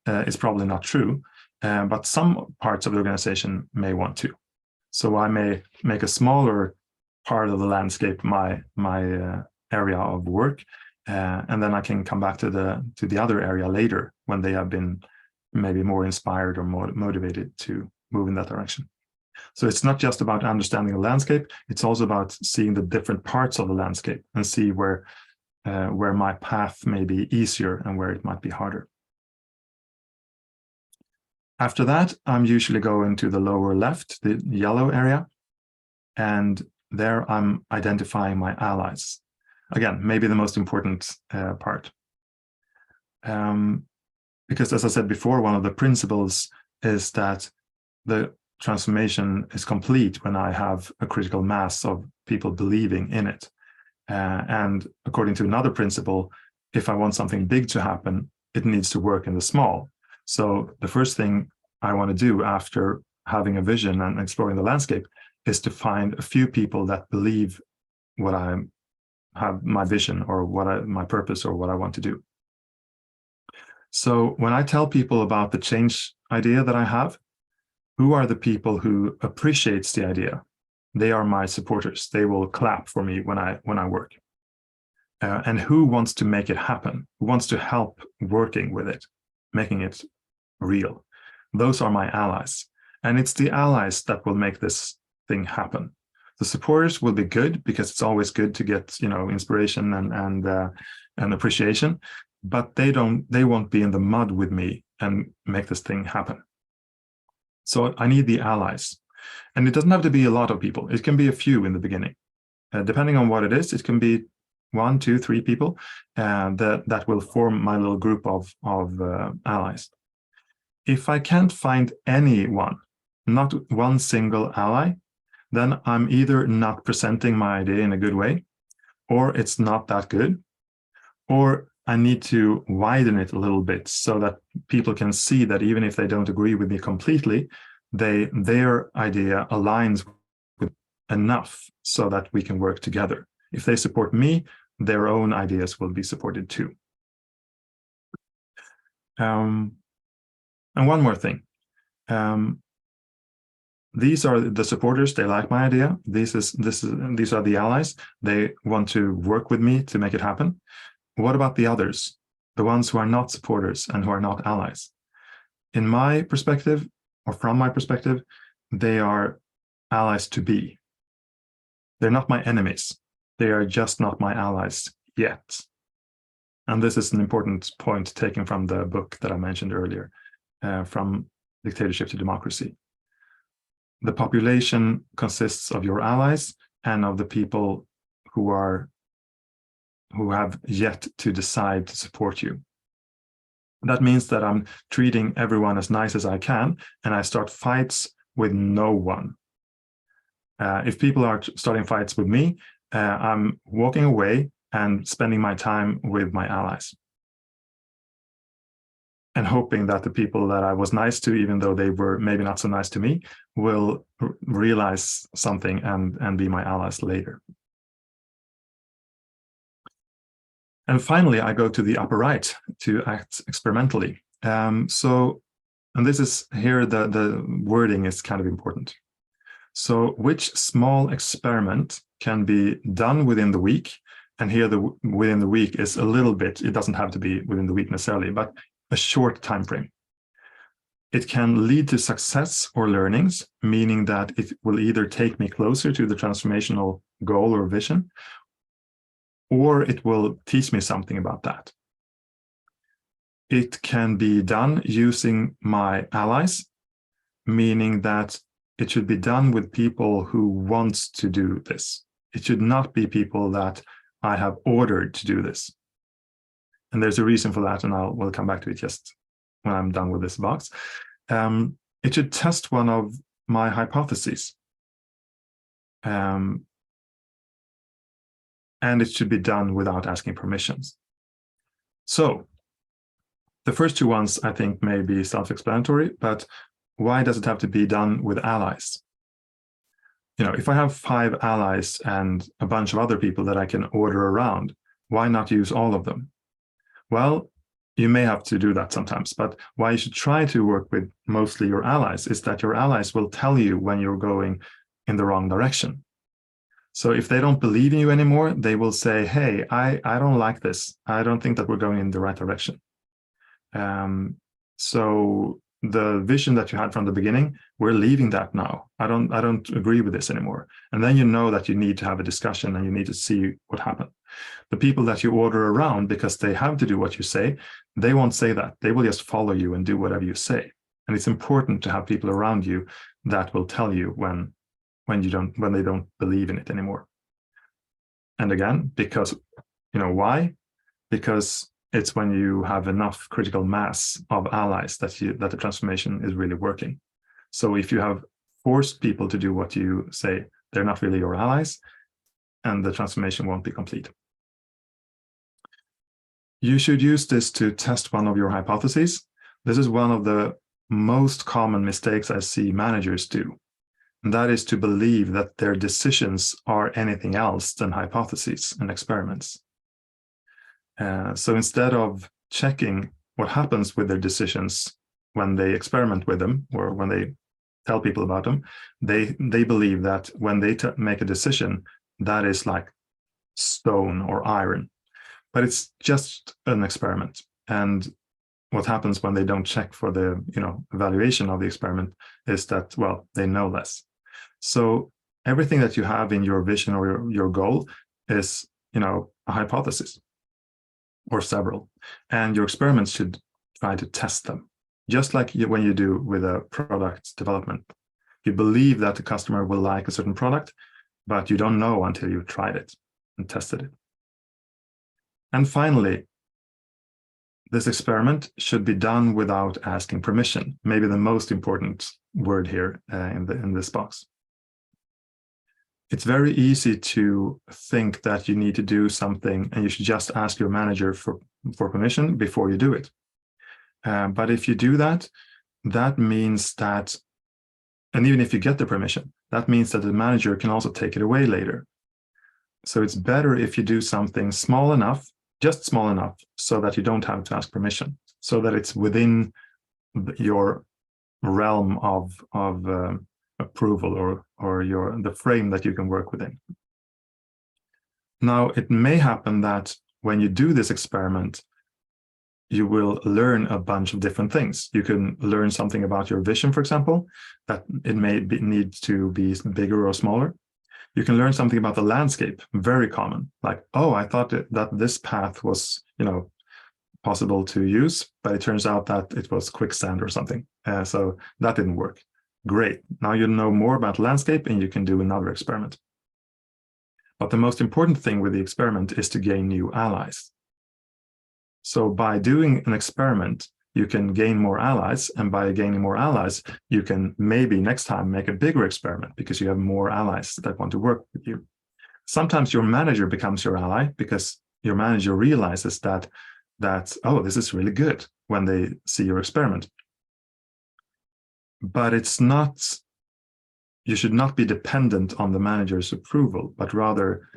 it's probably not true, but some parts of the organization may want to. So I may make a smaller part of the landscape my area of work, and then I can come back to the other area later when they have been maybe more inspired or more motivated to move in that direction. So it's not just about understanding the landscape, it's also about seeing the different parts of the landscape and see where my path may be easier and where it might be harder. After that, I'm usually going to the lower left, the yellow area, and there I'm identifying my allies. Again, maybe the most important part. Because as I said before, one of the principles is that the transformation is complete when I have a critical mass of people believing in it. And according to another principle, if I want something big to happen, it needs to work in the small. So the first thing I want to do after having a vision and exploring the landscape is to find a few people that believe what I have, my vision, or my purpose, or what I want to do. So when I tell people about the change idea that I have, who are the people who appreciates the idea? They are my supporters. They will clap for me when I work. And who wants to make it happen? Who wants to help working with it, making it real? Those are my allies. And it's the allies that will make this thing happen. The supporters will be good, because it's always good to get, inspiration and appreciation, but they won't be in the mud with me and make this thing happen. So I need the allies. And it doesn't have to be a lot of people. It can be a few in the beginning. Depending on what it is, it can be 1, 2, 3 people that will form my little group of allies. If I can't find anyone, not one single ally, then I'm either not presenting my idea in a good way, or it's not that good, or I need to widen it a little bit so that people can see that even if they don't agree with me completely, their idea aligns with enough so that we can work together. If they support me, their own ideas will be supported too. And one more thing. These are the supporters. They like my idea. These are the allies. They want to work with me to make it happen. What about the others, the ones who are not supporters and who are not allies? In my perspective, or from my perspective, they are allies to be. They're not my enemies. They are just not my allies yet. And this is an important point taken from the book that I mentioned earlier, From Dictatorship to Democracy. The population consists of your allies and of the people who have yet to decide to support you. That means that I'm treating everyone as nice as I can, and I start fights with no one. If people are starting fights with me, I'm walking away and spending my time with my allies, and hoping that the people that I was nice to, even though they were maybe not so nice to me, will realize something and be my allies later. And finally, I go to the upper right to act experimentally. And this is here, the wording is kind of important. So which small experiment can be done within the week? And here within the week is a little bit, it doesn't have to be within the week necessarily, but a short time frame. It can lead to success or learnings, meaning that it will either take me closer to the transformational goal or vision, or it will teach me something about that. It can be done using my allies, meaning that it should be done with people who want to do this. It should not be people that I have ordered to do this. And there's a reason for that, and we'll come back to it just when I'm done with this box. It should test one of my hypotheses. And it should be done without asking permissions. So the first two ones, I think, may be self-explanatory, but why does it have to be done with allies? If I have 5 allies and a bunch of other people that I can order around, why not use all of them? Well, you may have to do that sometimes, but why you should try to work with mostly your allies is that your allies will tell you when you're going in the wrong direction. So if they don't believe in you anymore, they will say, hey, I don't like this. I don't think that we're going in the right direction. So the vision that you had from the beginning, we're leaving that now. I don't agree with this anymore. And then you know that you need to have a discussion and you need to see what happened. The people that you order around because they have to do what you say, they won't say that. They will just follow you and do whatever you say. And it's important to have people around you that will tell you when they don't believe in it anymore. And again, because, why? Because it's when you have enough critical mass of allies that the transformation is really working. So if you have forced people to do what you say, they're not really your allies, and the transformation won't be complete. You should use this to test one of your hypotheses. This is one of the most common mistakes I see managers do. And that is to believe that their decisions are anything else than hypotheses and experiments. So instead of checking what happens with their decisions when they experiment with them or when they tell people about them, they believe that when they make a decision, that is like stone or iron. But it's just an experiment. And what happens when they don't check for the evaluation of the experiment is that, well, they know less. So everything that you have in your vision or your goal is a hypothesis or several, and your experiments should try to test them, just like when you do with a product development. You believe that the customer will like a certain product, but you don't know until you've tried it and tested it. And finally, this experiment should be done without asking permission. Maybe the most important word here in this box. It's very easy to think that you need to do something and you should just ask your manager for permission before you do it. But if you do that, that means that, and even if you get the permission, that means that the manager can also take it away later. So it's better if you do something small enough, just small enough, so that you don't have to ask permission, so that it's within your realm of approval or the frame that you can work within. Now, it may happen that when you do this experiment, you will learn a bunch of different things. You can learn something about your vision, for example, that it may need to be bigger or smaller. You can learn something about the landscape, very common, like, oh, I thought that this path was, possible to use, but it turns out that it was quicksand or something. So that didn't work. Great. Now you know more about landscape and you can do another experiment. But the most important thing with the experiment is to gain new allies. So by doing an experiment, you can gain more allies, and by gaining more allies, you can maybe next time make a bigger experiment because you have more allies that want to work with you. Sometimes your manager becomes your ally because your manager realizes that oh, this is really good when they see your experiment. But it's not, you should not be dependent on the manager's approval, but rather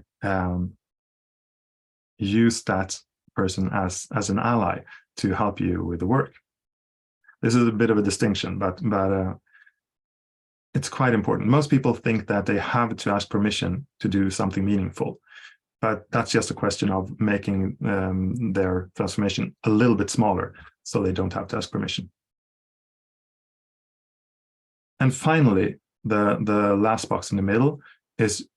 use that person as an ally to help you with the work. This is a bit of a distinction, but it's quite important. Most people think that they have to ask permission to do something meaningful, but that's just a question of making their transformation a little bit smaller so they don't have to ask permission. And finally, the last box in the middle is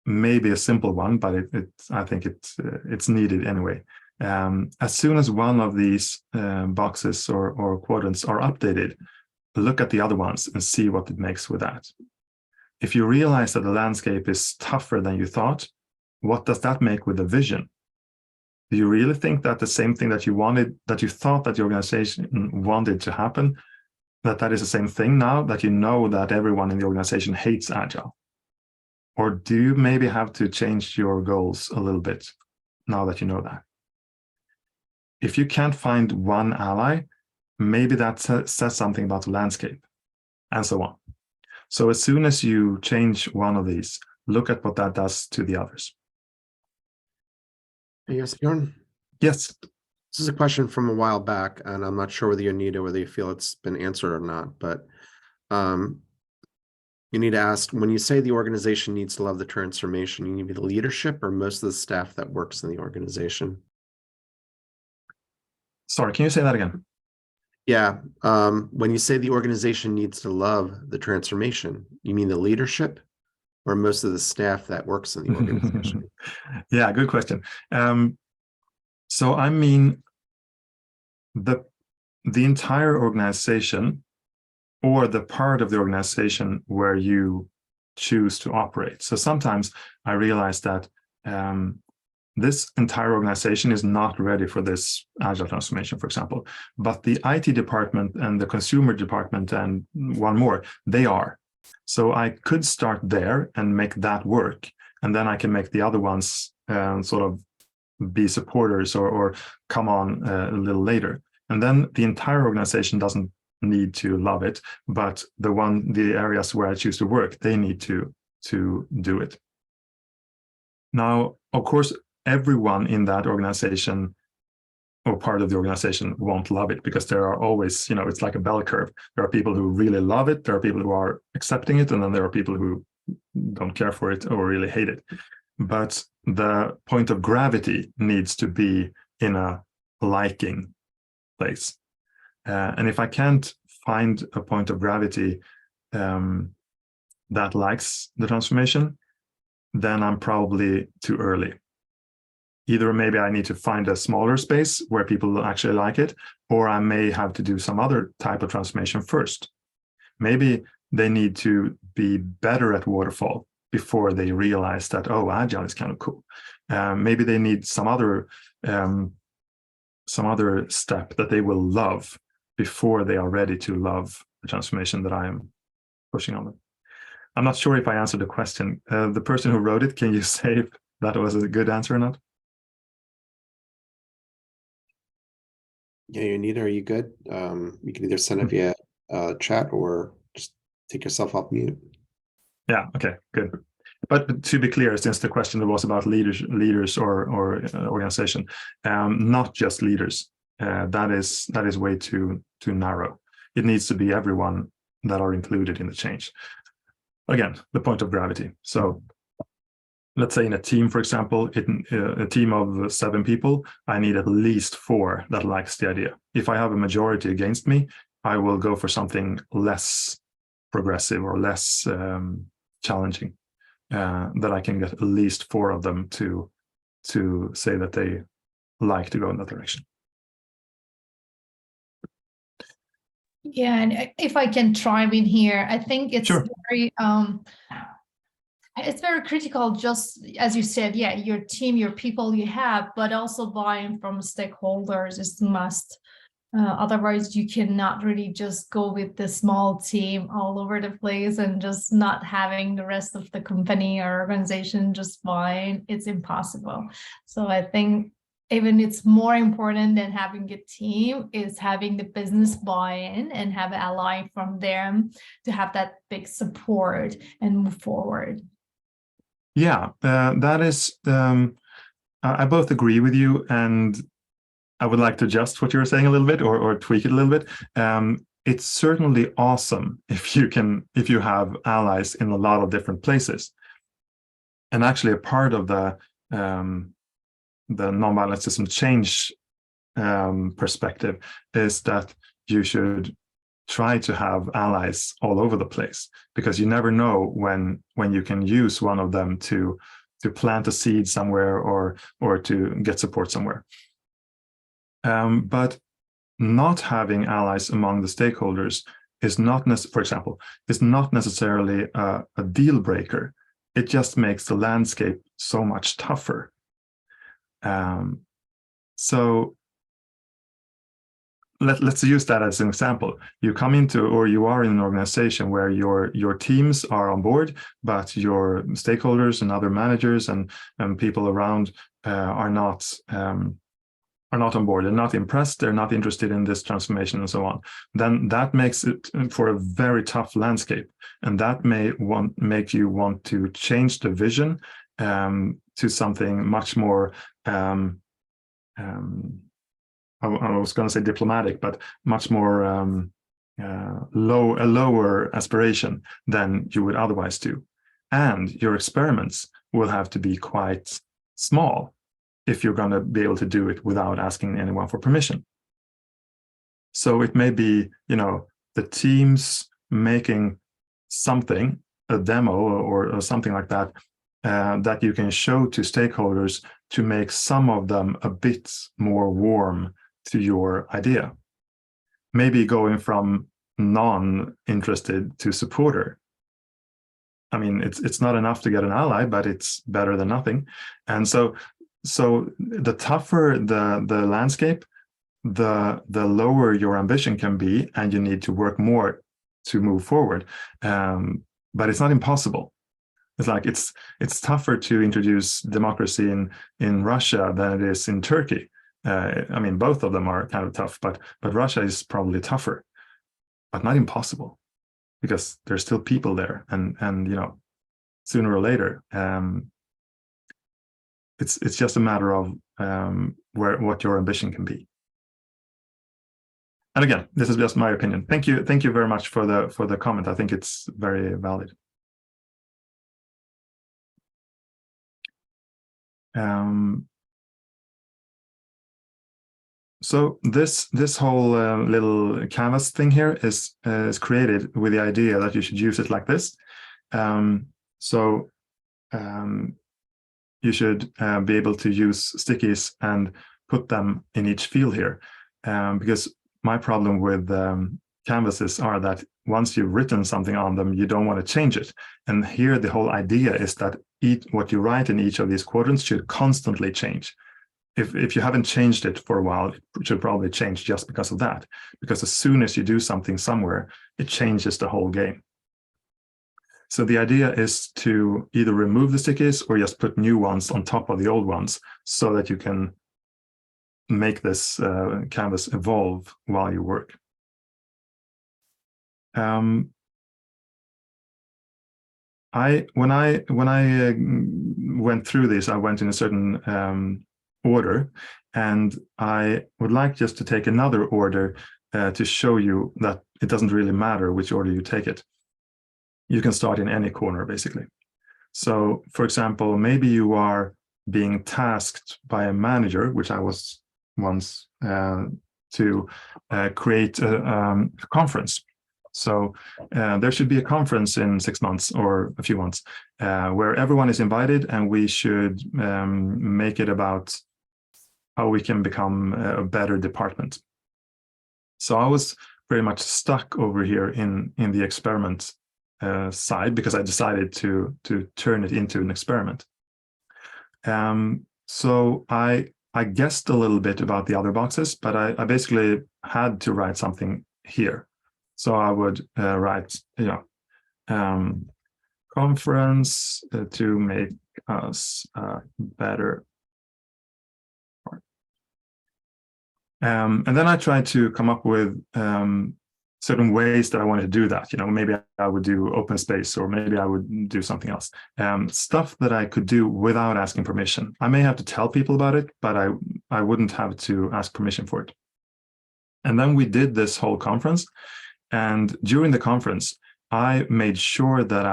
maybe a simple one, but I think it's needed anyway. As soon as one of these boxes or quadrants are updated, look at the other ones and see what it makes with that. If you realize that the landscape is tougher than you thought, what does that make with the vision? Do you really think that the same thing that you wanted, that you thought that the organization wanted to happen, that is the same thing now that you know that everyone in the organization hates Agile? Or do you maybe have to change your goals a little bit now that you know that? If you can't find one ally, maybe that says something about the landscape, and so on. So as soon as you change one of these, look at what that does to the others. Yes, Bjorn. Yes. This is a question from a while back, and I'm not sure whether you need it, whether you feel it's been answered or not, but you need to ask, when you say the organization needs to love the transformation, you need the leadership or most of the staff that works in the organization? Sorry, can you say that again? Yeah. When you say the organization needs to love the transformation, you mean the leadership or most of the staff that works in the organization? Yeah, good question. So I mean the entire organization, or the part of the organization where you choose to operate. So sometimes I realize that this entire organization is not ready for this Agile transformation, for example, but the IT department and the consumer department and one more, they are. So I could start there and make that work, and then I can make the other ones sort of be supporters or come on a little later. And then the entire organization doesn't need to love it, but the areas where I choose to work, they need to do it. Now, of course, everyone in that organization or part of the organization won't love it, because there are always, it's like a bell curve. There are people who really love it, there are people who are accepting it, and then there are people who don't care for it or really hate it. But the point of gravity needs to be in a liking place. And if I can't find a point of gravity that likes the transformation, then I'm probably too early. Either maybe I need to find a smaller space where people actually like it, or I may have to do some other type of transformation first. Maybe they need to be better at waterfall before they realize that, oh, agile is kind of cool. Maybe they need some other step that they will love before they are ready to love the transformation that I am pushing on them. I'm not sure if I answered the question. The person who wrote it, can you say if that was a good answer or not? Yeah, Anita, are you good? You can either send it via chat or just take yourself off mute. Yeah, okay, good. But to be clear, since the question was about leaders or organization, not just leaders, that is way too narrow. It needs to be everyone that are included in the change. Again, the point of gravity. So let's say in a team, for example, a team of 7 people, I need at least 4 that likes the idea. If I have a majority against me, I will go for something less progressive or less challenging, that I can get at least 4 of them to say that they like to go in that direction. Yeah, and if I can chime in here, I think it's Sure. it's very critical, just as you said, yeah, your team, your people you have, but also buy-in from stakeholders is a must. Otherwise, you cannot really just go with the small team all over the place and just not having the rest of the company or organization just buy-in. It's impossible. So I think even it's more important than having a team is having the business buy-in and have an ally from them to have that big support and move forward. Yeah, that is, I both agree with you, and I would like to adjust what you were saying a little bit or tweak it a little bit. It's certainly awesome if you have allies in a lot of different places. And actually a part of the nonviolent system change perspective is that you should try to have allies all over the place, because you never know when you can use one of them to plant a seed somewhere or to get support somewhere. But not having allies among the stakeholders is not, for example, is not necessarily a deal breaker. It just makes the landscape so much tougher. So let's use that as an example. You come into, or you are in an organization where your teams are on board, but your stakeholders and other managers and people around are not on board. They're not impressed. They're not interested in this transformation and so on. Then that makes it for a very tough landscape, and that may make you want to change the vision to something much more. I was going to say diplomatic, but much more a lower aspiration than you would otherwise do. And your experiments will have to be quite small if you're going to be able to do it without asking anyone for permission. So it may be, the teams making something, a demo or something like that, that you can show to stakeholders to make some of them a bit more warm to your idea. Maybe going from non-interested to supporter. I mean, it's not enough to get an ally, but it's better than nothing. And so the tougher the landscape, the lower your ambition can be, and you need to work more to move forward. But it's not impossible. It's like it's tougher to introduce democracy in Russia than it is in Turkey. I mean, both of them are kind of tough, but Russia is probably tougher, but not impossible, because there's still people there, and you know, sooner or later, it's just a matter of what your ambition can be. And again, this is just my opinion. Thank you very much for the comment. I think it's very valid. So this whole little canvas thing here is created with the idea that you should use it like this. You should be able to use stickies and put them in each field here, because my problem with canvases are that once you've written something on them, you don't want to change it. And here the whole idea is that what you write in each of these quadrants should constantly change. If you haven't changed it for a while, it should probably change just because of that. Because as soon as you do something somewhere, it changes the whole game. So the idea is to either remove the stickies or just put new ones on top of the old ones, so that you can make this canvas evolve while you work. When I went through this, I went in a certain order, and I would like just to take another order to show you that it doesn't really matter which order you take it. You can start in any corner, basically. So, for example, maybe you are being tasked by a manager, which I was once, to create a conference. So there should be a conference in 6 months or a few months where everyone is invited, and we should make it about how we can become a better department. So I was very much stuck over here in the experiment side, because I decided to turn it into an experiment. So I guessed a little bit about the other boxes, but I basically had to write something here. So I would write, conference to make us better. And then I tried to come up with certain ways that I wanted to do that. Maybe I would do open space, or maybe I would do something else. Stuff that I could do without asking permission. I may have to tell people about it, but I wouldn't have to ask permission for it. And then we did this whole conference. And during the conference, I made sure that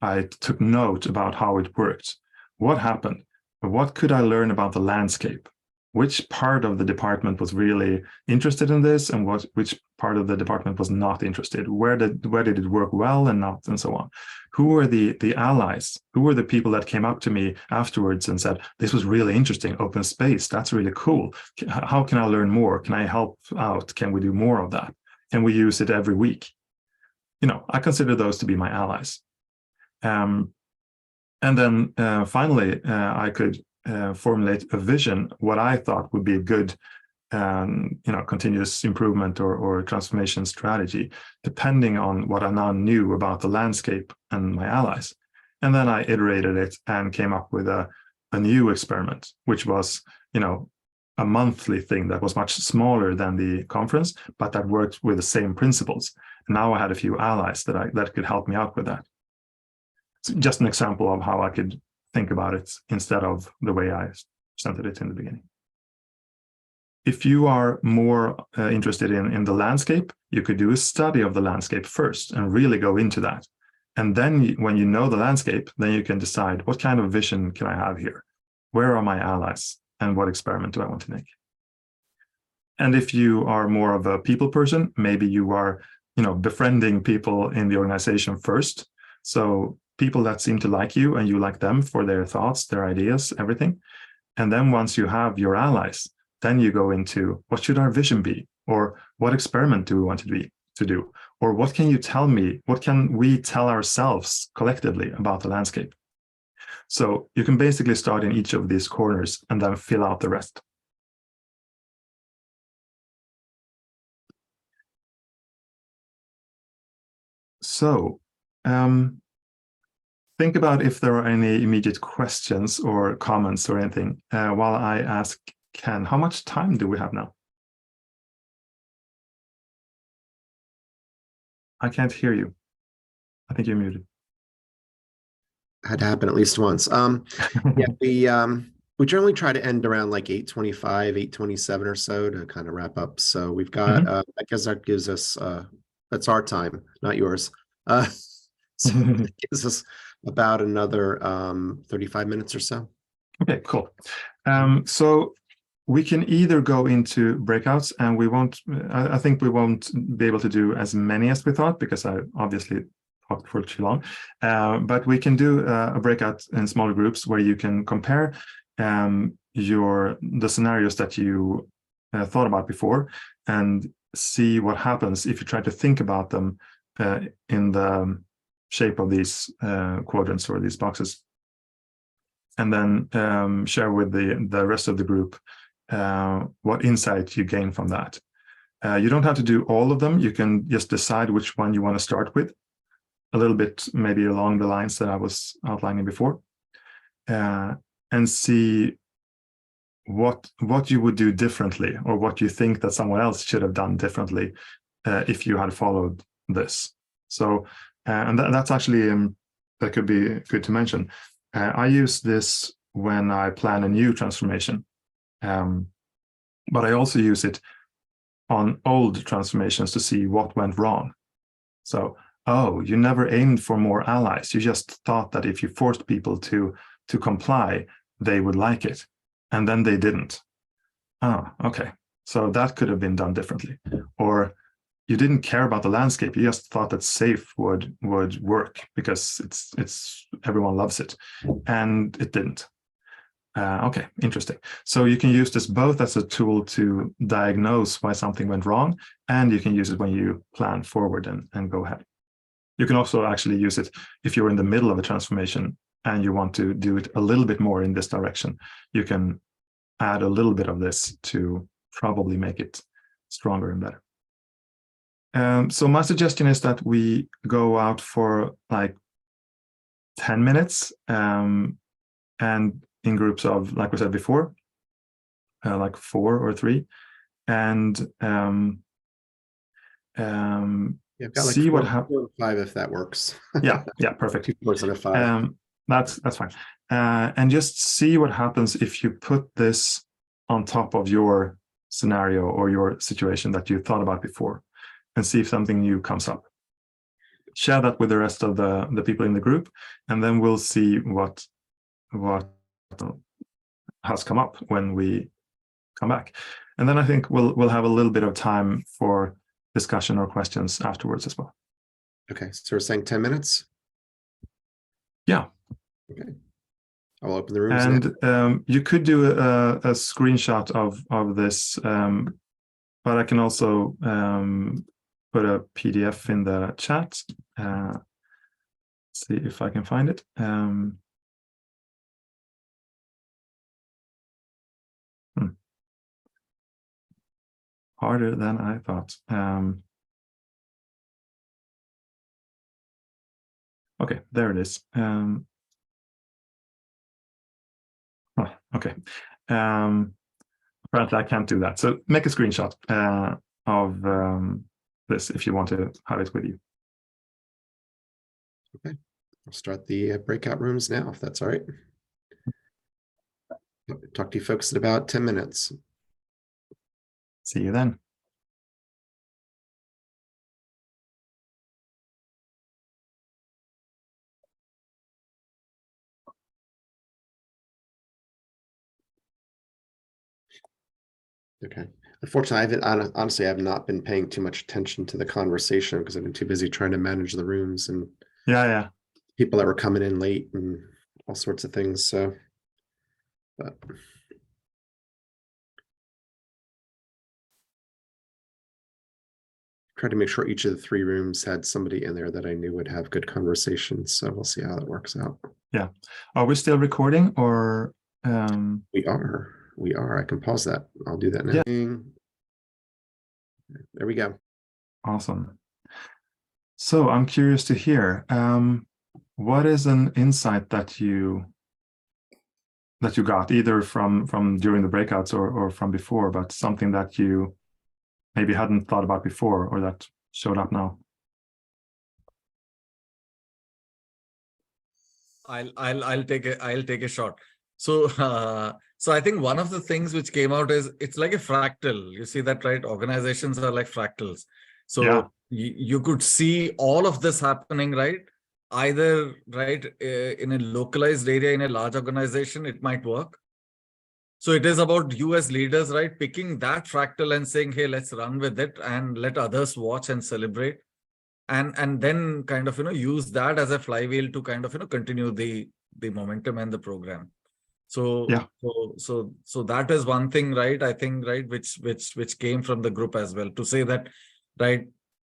I took note about how it worked. What happened? What could I learn about the landscape? Which part of the department was really interested in this, and which part of the department was not interested? Where did it work well and not, and so on? Who were the allies? Who were the people that came up to me afterwards and said, this was really interesting, open space, that's really cool. How can I learn more? Can I help out? Can we do more of that? Can we use it every week? I consider those to be my allies. And then finally, I could formulate a vision, what I thought would be a good, continuous improvement or transformation strategy, depending on what I now knew about the landscape and my allies. And then I iterated it and came up with a new experiment, which was, a monthly thing that was much smaller than the conference, but that worked with the same principles. And now I had a few allies that could help me out with that. So just an example of how I could think about it instead of the way I presented it in the beginning. If you are more interested in the landscape, you could do a study of the landscape first and really go into that. And then when you know the landscape, then you can decide, what kind of vision can I have here? Where are my allies? And what experiment do I want to make? And if you are more of a people person, maybe you are, befriending people in the organization first. So people that seem to like you and you like them for their thoughts, their ideas, everything. And then once you have your allies, then you go into, what should our vision be? Or what experiment do we want to do? Or what can you tell me? What can we tell ourselves collectively about the landscape? So you can basically start in each of these corners and then fill out the rest. So think about if there are any immediate questions or comments or anything while I ask Ken, how much time do we have now? I can't hear you. I think you're muted. Had to happen at least once. Yeah, we generally try to end around like 8:25, 8:27 or so to kind of wrap up. So we've got I guess that gives us that's our time, not yours. So it gives us about another 35 minutes or so. Okay, cool. So we can either go into breakouts, and we won't, I think we won't be able to do as many as we thought, because I obviously talked for too long. But we can do a breakout in smaller groups where you can compare the scenarios that you thought about before, and see what happens if you try to think about them in the shape of these quadrants or these boxes, and then share with the rest of the group what insight you gain from that. You don't have to do all of them. You can just decide which one you want to start with, a little bit maybe along the lines that I was outlining before, and see what you would do differently, or what you think that someone else should have done differently if you had followed this. So, and that's actually, that could be good to mention. I use this when I plan a new transformation, but I also use it on old transformations to see what went wrong. So, oh, you never aimed for more allies. You just thought that if you forced people to comply, they would like it, and then they didn't. Oh, okay. So that could have been done differently. Or you didn't care about the landscape. You just thought that safe would work because it's everyone loves it, and it didn't. Okay, interesting. So you can use this both as a tool to diagnose why something went wrong, and you can use it when you plan forward and go ahead. You can also actually use it if you're in the middle of a transformation and you want to do it a little bit more in this direction. You can add a little bit of this to probably make it stronger and better. So my suggestion is that we go out for like 10 minutes and in groups of, like we said before, like 4 or 3, and Yeah, I've got like see 4 what happens. 4 or 5 if that works. Yeah, perfect. 2 person of 5. That's fine. And just see what happens if you put this on top of your scenario or your situation that you thought about before, and see if something new comes up. Share that with the rest of the people in the group, and then we'll see what has come up when we come back. And then I think we'll have a little bit of time for discussion or questions afterwards as well. Okay, so we're saying 10 minutes? Yeah. Okay. I'll open the rooms and now. You could do a screenshot of this, but I can also put a PDF in the chat. See if I can find it. Harder than I thought. Okay, there it is. Okay. Apparently I can't do that. So make a screenshot of this if you want to have it with you. Okay, I'll start the breakout rooms now, if that's all right. Talk to you folks in about 10 minutes. See you then. Okay. Unfortunately, honestly, I've not been paying too much attention to the conversation because I've been too busy trying to manage the rooms and people that were coming in late and all sorts of things. So, but try to make sure each of the 3 rooms had somebody in there that I knew would have good conversations. So we'll see how that works out. Yeah. Are we still recording or? We are. I can pause that. I'll do that now. Yeah. There we go. Awesome. So I'm curious to hear, what is an insight that you got either from during the breakouts or from before, but something that you maybe hadn't thought about before or that showed up now? I'll take a shot. So so I think one of the things which came out is it's like a fractal. You see that, right? Organizations are like fractals. So Yeah. you could see all of this happening, right? Either right in a localized area in a large organization, it might work. So it is about you as leaders, right? Picking that fractal and saying, hey, let's run with it and let others watch and celebrate. And then kind of, use that as a flywheel to kind of, continue the momentum and the program. So, Yeah. so that is one thing, right? I think, right, which came from the group as well, to say that, right,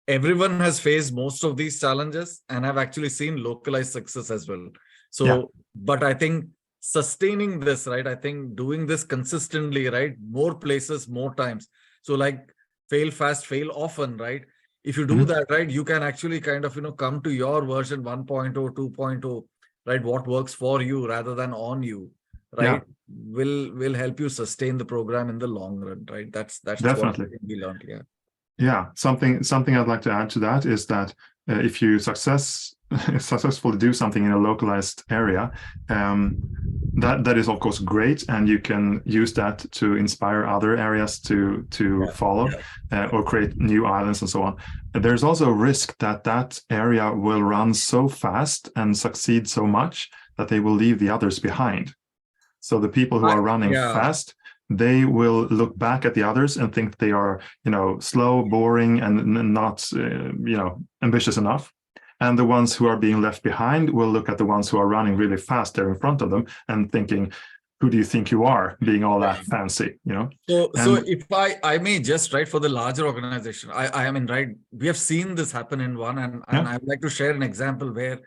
everyone has faced most of these challenges and have actually seen localized success as well. So, Yeah. but I think sustaining this, right, I think doing this consistently, right, more places, more times. So like fail fast, fail often, right? If you do that, right, you can actually kind of, come to your version 1.0, 2.0, right? What works for you rather than on you, right? Will help you sustain the program in the long run, right? That's Definitely what we learned. Yeah. Yeah, something I'd like to add to that is that if you successfully do something in a localized area, that is of course great, and you can use that to inspire other areas to follow or create new islands and so on. There's also a risk that area will run so fast and succeed so much that they will leave the others behind. So the people who are running fast, they will look back at the others and think they are, slow, boring, and not, ambitious enough. And the ones who are being left behind will look at the ones who are running really fast there in front of them and thinking, who do you think you are, being all that fancy, So if I may just, right, for the larger organization, I mean, right, we have seen this happen in one, and I'd like to share an example where,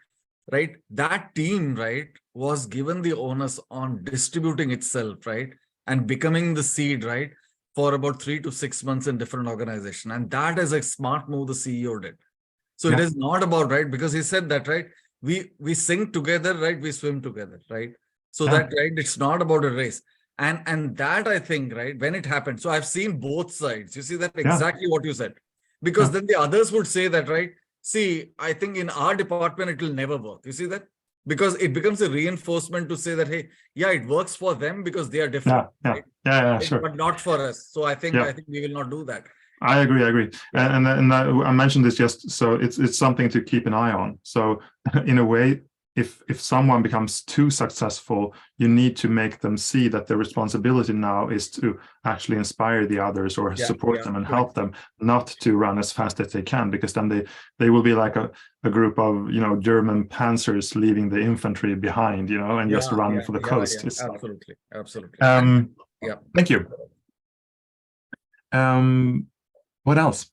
right, that team, right, was given the onus on distributing itself, right, and becoming the seed, right, for about 3 to 6 months in different organizations. And that is a smart move the CEO did. So it is not about, right, because he said that, right, we sink together, right, we swim together, right? So that, right, it's not about a race. And that, I think, right, when it happened, so I've seen both sides. You see that exactly what you said. Because then the others would say that, right, see, I think in our department, it will never work. You see that? Because it becomes a reinforcement to say that, hey, yeah, it works for them because they are different. Yeah, sure. But not for us. So I think we will not do that. I agree. And I mentioned this just so it's something to keep an eye on. So in a way, if someone becomes too successful, you need to make them see that the responsibility now is to actually inspire the others or support them and help them, not to run as fast as they can, because then they will be like a group of German panzers leaving the infantry behind, and just running for the coast. It's absolutely. Thank you. What else?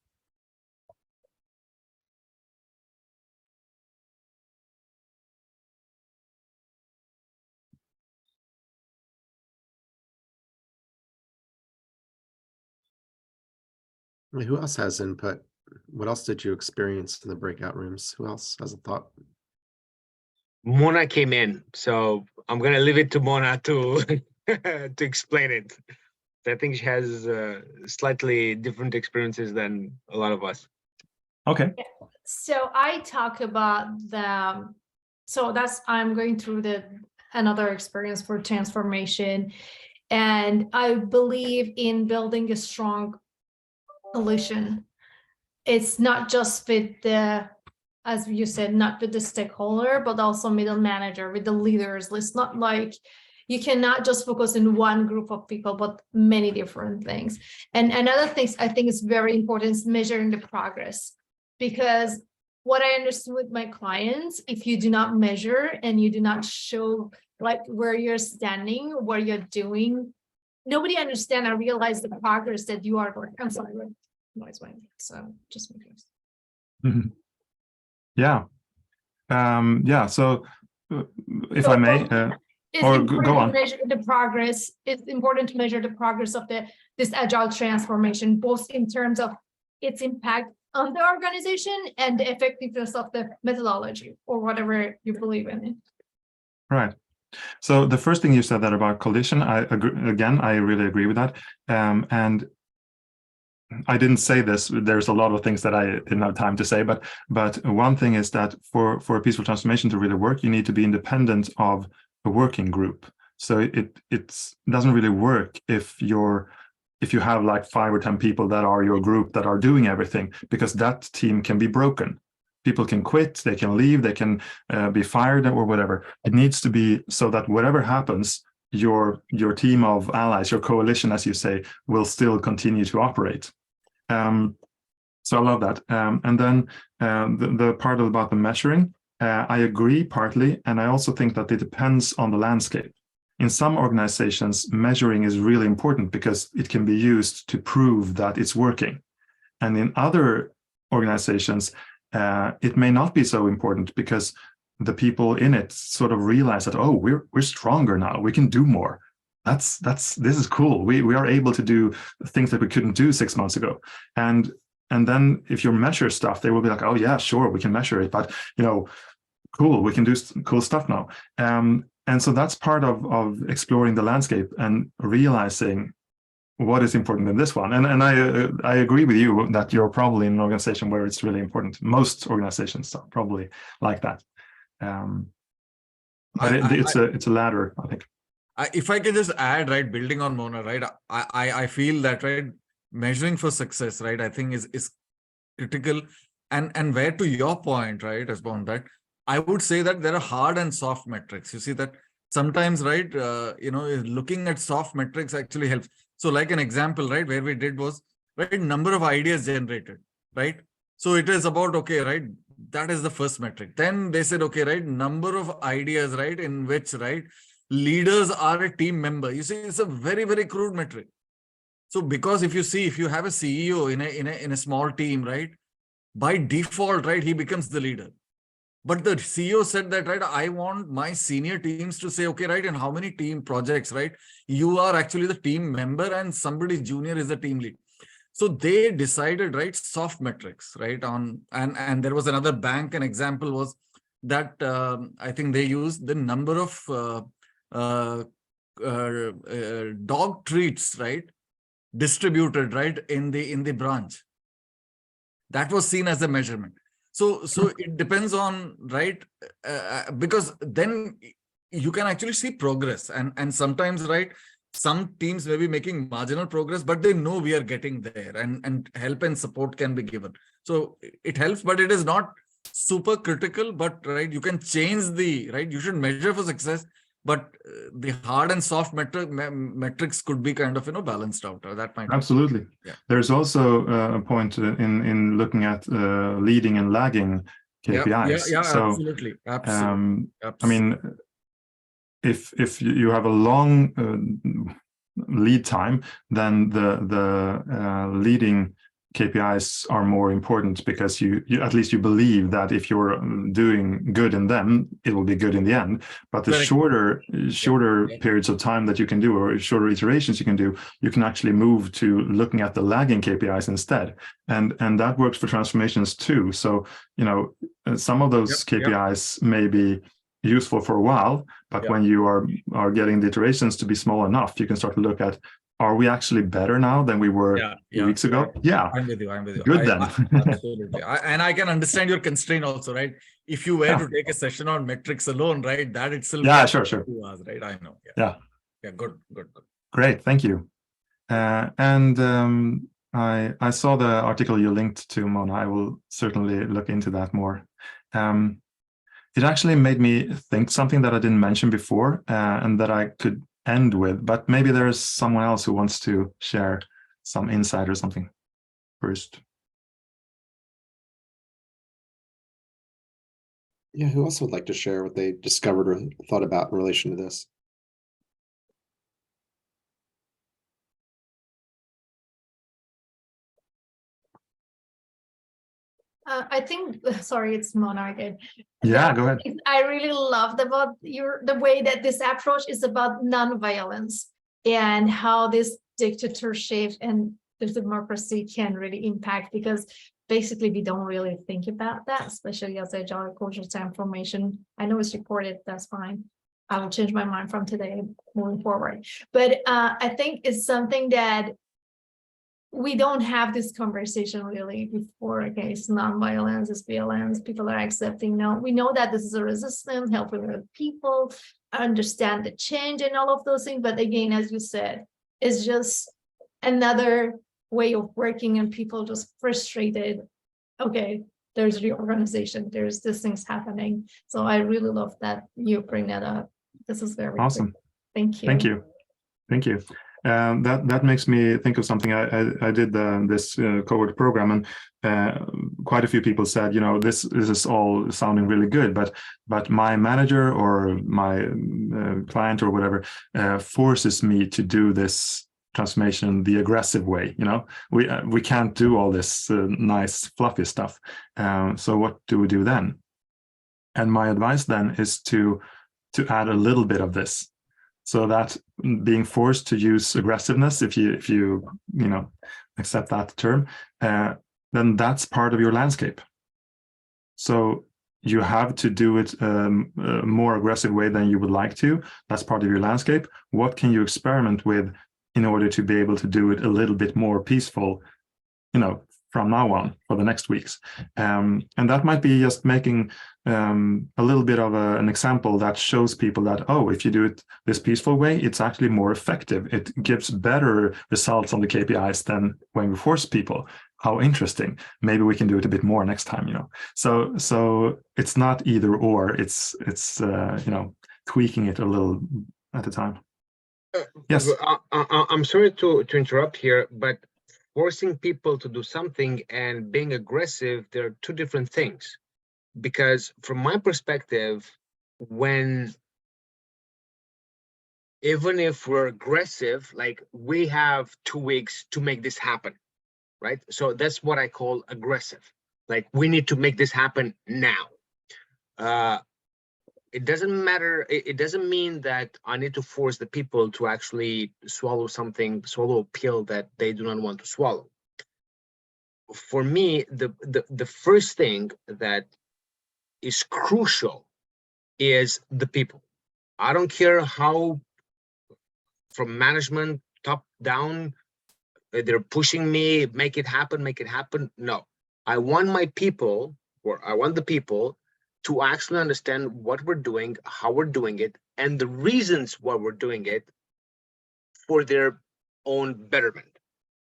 Who else has input? What else did you experience in the breakout rooms? Who else has a thought? Mona came in, so I'm gonna leave it to Mona to to explain it. I think she has slightly different experiences than a lot of us. Okay. So I talk about I'm going through another experience for transformation, and I believe in building a strong solution. It's not just with as you said, not with the stakeholder, but also middle manager, with the leaders. It's not like you cannot just focus in one group of people, but many different things. And another thing I think is very important is measuring the progress. Because what I understood with my clients, if you do not measure and you do not show like where you're standing, what you're doing, nobody understand or realize the progress that you are going. I'm sorry, noise went. So just make sure. Mm-hmm. So if I may, or go on. Measure the progress. It's important to measure the progress of this agile transformation, both in terms of its impact on the organization and the effectiveness of the methodology or whatever you believe in it. Right. So the first thing you said that about collision, I agree, again, I really agree with that. And I didn't say this. There's a lot of things that I didn't have time to say, but one thing is that for a peaceful transformation to really work, you need to be independent of a working group. So it doesn't really work if you have like 5 or 10 people that are your group that are doing everything, because that team can be broken. People can quit, they can leave, they can be fired or whatever. It needs to be so that whatever happens, your team of allies, your coalition, as you say, will still continue to operate. So I love that. And then the part about the measuring, I agree partly, and I also think that it depends on the landscape. In some organizations, measuring is really important because it can be used to prove that it's working. And in other organizations, it may not be so important because the people in it sort of realize that, oh, we're stronger now, we can do more. This is cool. We are able to do things that we couldn't do 6 months ago. And then if you measure stuff, they will be like, oh yeah, sure, we can measure it, but cool, we can do cool stuff now. And so that's part of exploring the landscape and realizing what is important in this one. And I agree with you that you're probably in an organization where it's really important. Most organizations are probably like that. But it's a ladder, I think. If I can just add, right, building on Mona, right, I feel that, right, measuring for success, right, I think is critical. And where, to your point, right, Esbon, that I would say that there are hard and soft metrics. You see that sometimes, right, looking at soft metrics actually helps. So like an example, right, where we did was, right, number of ideas generated, right? So it is about, okay, right, that is the first metric. Then they said, okay, right, number of ideas, right, in which, right, leaders are a team member. You see, it's a very, very crude metric. So because if you have a CEO in a small team, right, by default, right, he becomes the leader. But the CEO said that, right, I want my senior teams to say, okay, right, and how many team projects, right, you are actually the team member and somebody junior is the team lead. So they decided, right, soft metrics, right, and there was another bank, an example was that I think they used the number of dog treats, right, distributed, right, in the branch. That was seen as a measurement. So it depends on, right, because then you can actually see progress, and sometimes, right, some teams may be making marginal progress, but they know we are getting there, and help and support can be given. So it helps, but it is not super critical. But right, you can change the, right, you should measure for success, but the hard and soft metrics could be kind of balanced out. That might absolutely be. Yeah. There's also a point in looking at leading and lagging KPIs. Yeah, so absolutely. Absolutely. I mean, if you have a long lead time, then the leading KPIs are more important, because you at least you believe that if you're doing good in them, it will be good in the end. But the shorter periods of time that you can do, or shorter iterations you can do, you can actually move to looking at the lagging KPIs instead. And that works for transformations too. So, some of those KPIs may be useful for a while, but when you are getting the iterations to be small enough, you can start to look at, are we actually better now than we were a few weeks ago? Yeah. I'm with you. Good then. Absolutely. And I can understand your constraint also, right? If you were to take a session on metrics alone, right, that itself. Yeah, sure. 2 hours, right? I know. Yeah. Good. Great. Thank you. And I saw the article you linked to, Mona. I will certainly look into that more. It actually made me think something that I didn't mention before, and that I could end with, but maybe there's someone else who wants to share some insight or something first. Yeah, who else would like to share what they discovered or thought about in relation to this? I think, sorry, it's Mona again. Yeah, go ahead. I really loved about the way that this approach is about non-violence and how this dictatorship and the democracy can really impact, because basically we don't really think about that, especially as agile culture transformation. I know it's recorded, that's fine. I will change my mind from today moving forward. But I think it's something that we don't have this conversation really before. Okay, it's non-violence, it's violence. People are accepting. No, we know that this is a resistance, helping other people understand the change and all of those things. But again, as you said, it's just another way of working, and people just frustrated. Okay, there's reorganization. There's these things happening. So I really love that you bring that up. This is very awesome. good. Thank you. Thank you. Thank you. That makes me think of something. I did this cohort program, and quite a few people said, you know, this is all sounding really good, but my manager or my client or whatever forces me to do this transformation the aggressive way. You know, we can't do all this nice fluffy stuff. So what do we do then? And my advice then is to add a little bit of this. So that being forced to use aggressiveness, if you accept that term, then that's part of your landscape. So you have to do it a more aggressive way than you would like to. That's part of your landscape. What can you experiment with in order to be able to do it a little bit more peaceful, you know, from now on for the next weeks? And that might be just making a little bit of an example that shows people that, oh, if you do it this peaceful way, it's actually more effective. It gives better results on the KPIs than when we force people. How interesting. Maybe we can do it a bit more next time, you know. So it's not either or, it's you know, tweaking it a little at a time. Yes. I'm sorry to interrupt here, but forcing people to do something and being aggressive, they're two different things. Because from my perspective, even if we're aggressive, like we have 2 weeks to make this happen, right? So that's what I call aggressive. Like we need to make this happen now. It doesn't matter. It doesn't mean that I need to force the people to actually swallow a pill that they do not want to swallow. For me, the first thing that is crucial is the people. I don't care how from management top down they're pushing me, make it happen. No, I want my people, or I want the people to actually understand what we're doing, how we're doing it, and the reasons why we're doing it for their own betterment,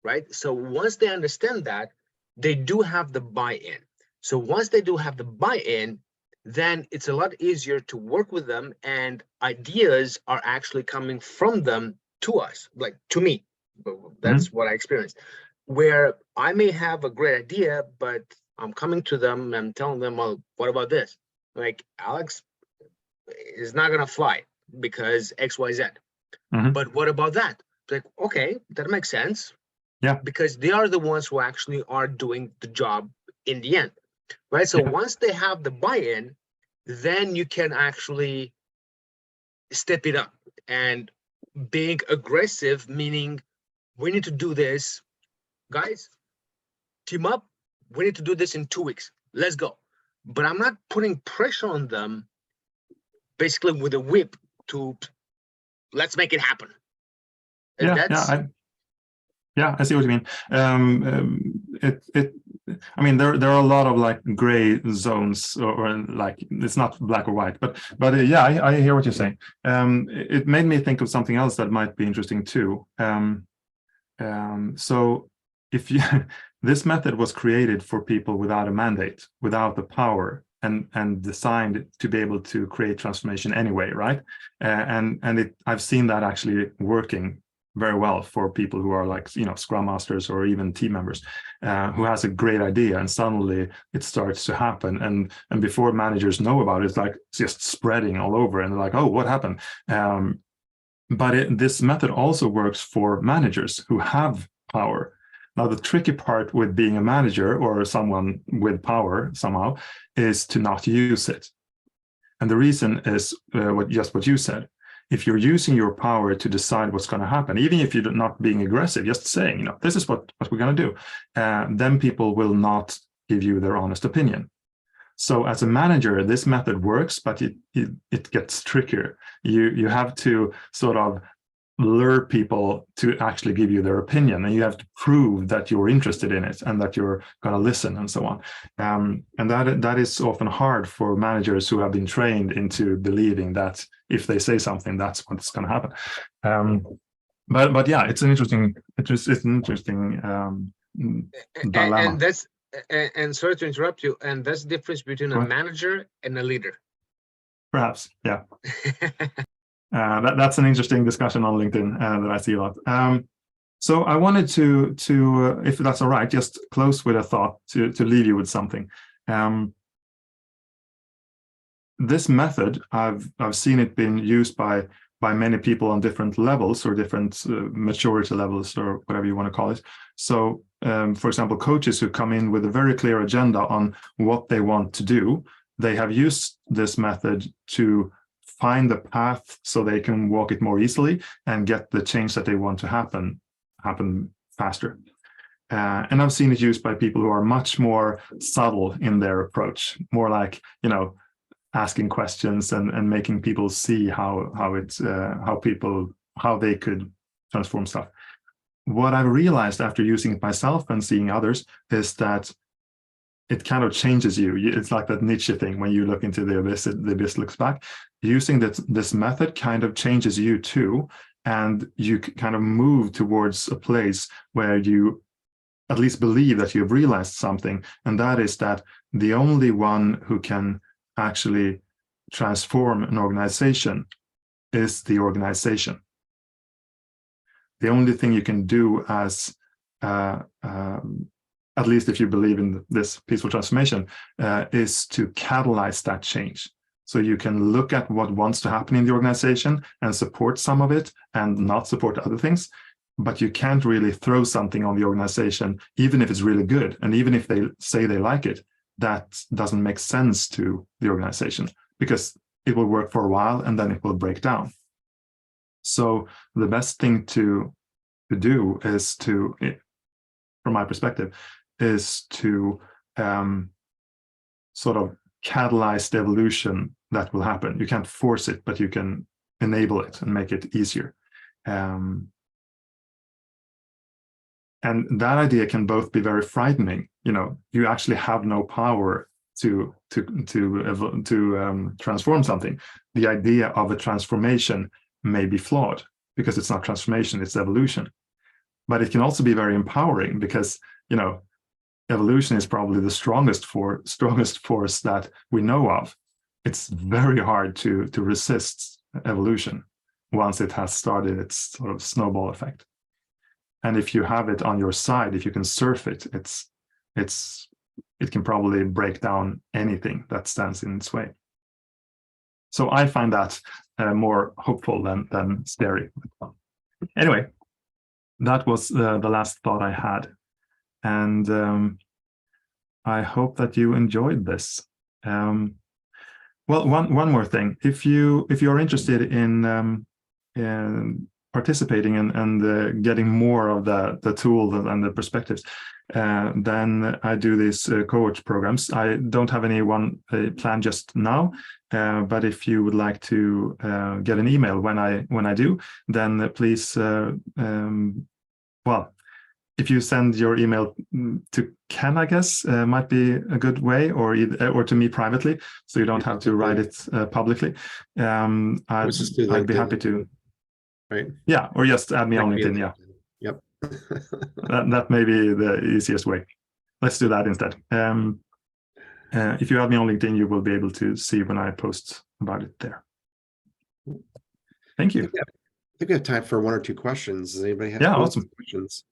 right? So once they understand that, they do have the buy-in. So once they do have the buy-in, then it's a lot easier to work with them, and ideas are actually coming from them to us, like to me. That's what I experienced, where I may have a great idea, but I'm coming to them and telling them, well, what about this? Like, Alex is not gonna fly because XYZ. But what about that? Like, okay, that makes sense. Yeah, because they are the ones who actually are doing the job in the end, right? So once they have the buy-in, then you can actually step it up. And being aggressive, meaning we need to do this, guys, team up, we need to do this in 2 weeks, let's go. But I'm not putting pressure on them basically with a whip to let's make it happen. And I see what you mean. I mean, there are a lot of like gray zones, or like it's not black or white, but yeah, I hear what you're saying. It made me think of something else that might be interesting too. So if you this method was created for people without a mandate, without the power, and designed to be able to create transformation anyway, right? I've seen that actually working very well for people who are like, you know, scrum masters or even team members who has a great idea, and suddenly it starts to happen, and before managers know about it, it's like just spreading all over, and they're like, oh, what happened? But this method also works for managers who have power. Now, the tricky part with being a manager or someone with power somehow is to not use it. And the reason is what you said. if you're using your power to decide what's going to happen, even if you're not being aggressive, just saying, this is what we're going to do, then people will not give you their honest opinion. So as a manager, this method works, but it gets trickier. You have to sort of lure people to actually give you their opinion, and you have to prove that you're interested in it and that you're going to listen and so on. And that is often hard for managers who have been trained into believing that if they say something, that's what's going to happen. But yeah, it's an interesting dilemma. And that's and sorry to interrupt you. And that's the difference between a manager and a leader. Perhaps, yeah. That's an interesting discussion on LinkedIn that I see a lot. So I wanted to if that's all right, just close with a thought to leave you with something. This method, I've seen it being used by many people on different levels or different maturity levels or whatever you want to call it. So, for example, coaches who come in with a very clear agenda on what they want to do, they have used this method to find the path so they can walk it more easily and get the change that they want to happen faster. And I've seen it used by people who are much more subtle in their approach, more like, asking questions and making people see how they could transform stuff. What I've realized after using it myself and seeing others is that it kind of changes you. It's like that Nietzsche thing, when you look into the abyss looks back. Using this method kind of changes you too, and you kind of move towards a place where you at least believe that you've realized something, and that is that the only one who can actually transform an organization is the organization. The only thing you can do as at least if you believe in this peaceful transformation, is to catalyze that change. So you can look at what wants to happen in the organization and support some of it and not support other things, but you can't really throw something on the organization, even if it's really good. And even if they say they like it, that doesn't make sense to the organization because it will work for a while and then it will break down. So the best thing to do is to, from my perspective, is to sort of catalyze the evolution that will happen. You can't force it, but you can enable it and make it easier. And that idea can both be very frightening. You actually have no power to transform something. The idea of a transformation may be flawed because it's not transformation, it's evolution. But it can also be very empowering because, evolution is probably the strongest force that we know of. It's very hard to resist evolution once it has started its sort of snowball effect. And if you have it on your side, if you can surf it, it can probably break down anything that stands in its way. So I find that more hopeful than scary. Anyway, that was the last thought I had. And I hope that you enjoyed this. Well, one more thing. If you're interested in participating and getting more of the tool and the perspectives, then I do these coach programs. I don't have anyone planned just now, but if you would like to get an email when I do, then please, well, if you send your email to Ken, I guess, might be a good way, or to me privately, so you don't have to write it publicly. I'd be happy to. Right. Yeah, or just add me on LinkedIn. Yeah. Yep. that may be the easiest way. Let's do that instead. If you add me on LinkedIn, you will be able to see when I post about it there. Thank you. I think we have time for one or two questions. Does anybody have awesome questions?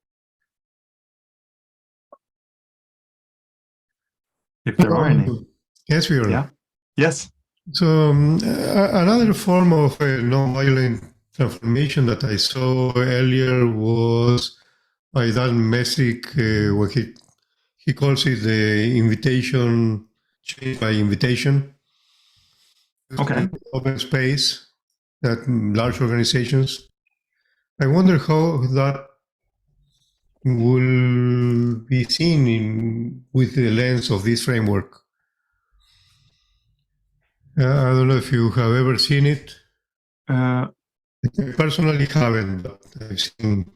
If there are any. Yes, we are. Yeah. Yes. So another form of non-violent transformation that I saw earlier was by Dan Messick, what he calls it the invitation, change by invitation. Okay. Open space. that large organizations. I wonder how that will be seen with the lens of this framework. I don't know if you have ever seen it. I personally haven't, but I've seen.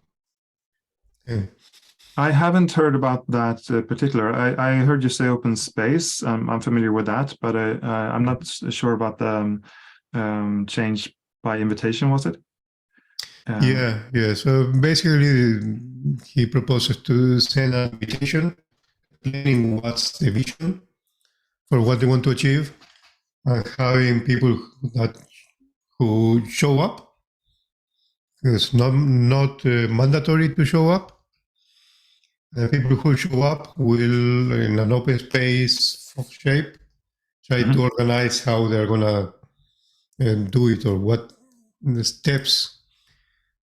I haven't heard about that particular. I heard you say open space. I'm familiar with that, but I'm not sure about the change by invitation, was it? Yeah. So basically, he proposes to send an invitation, explaining what's the vision for what they want to achieve, and having people who show up. It's not mandatory to show up. The people who show up will, in an open space shape, try to organize how they're gonna do it or what the steps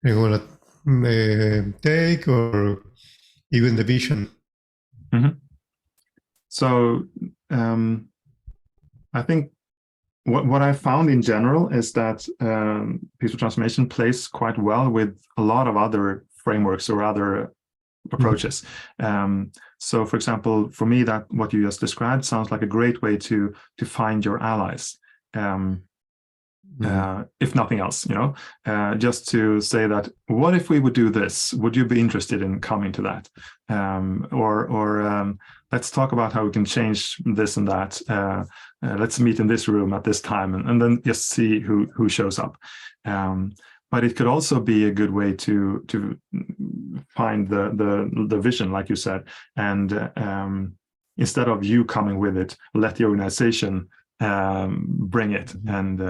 they're gonna take, or even the vision. So I think what I found in general is that peaceful transformation plays quite well with a lot of other frameworks or other approaches. So, for example, for me, that what you just described sounds like a great way to find your allies. If nothing else, just to say that, what if we would do this? Would you be interested in coming to that? Or let's talk about how we can change this and that. Let's meet in this room at this time, and then just see who shows up. But it could also be a good way to find the vision, like you said, and instead of you coming with it, let the organization bring it, and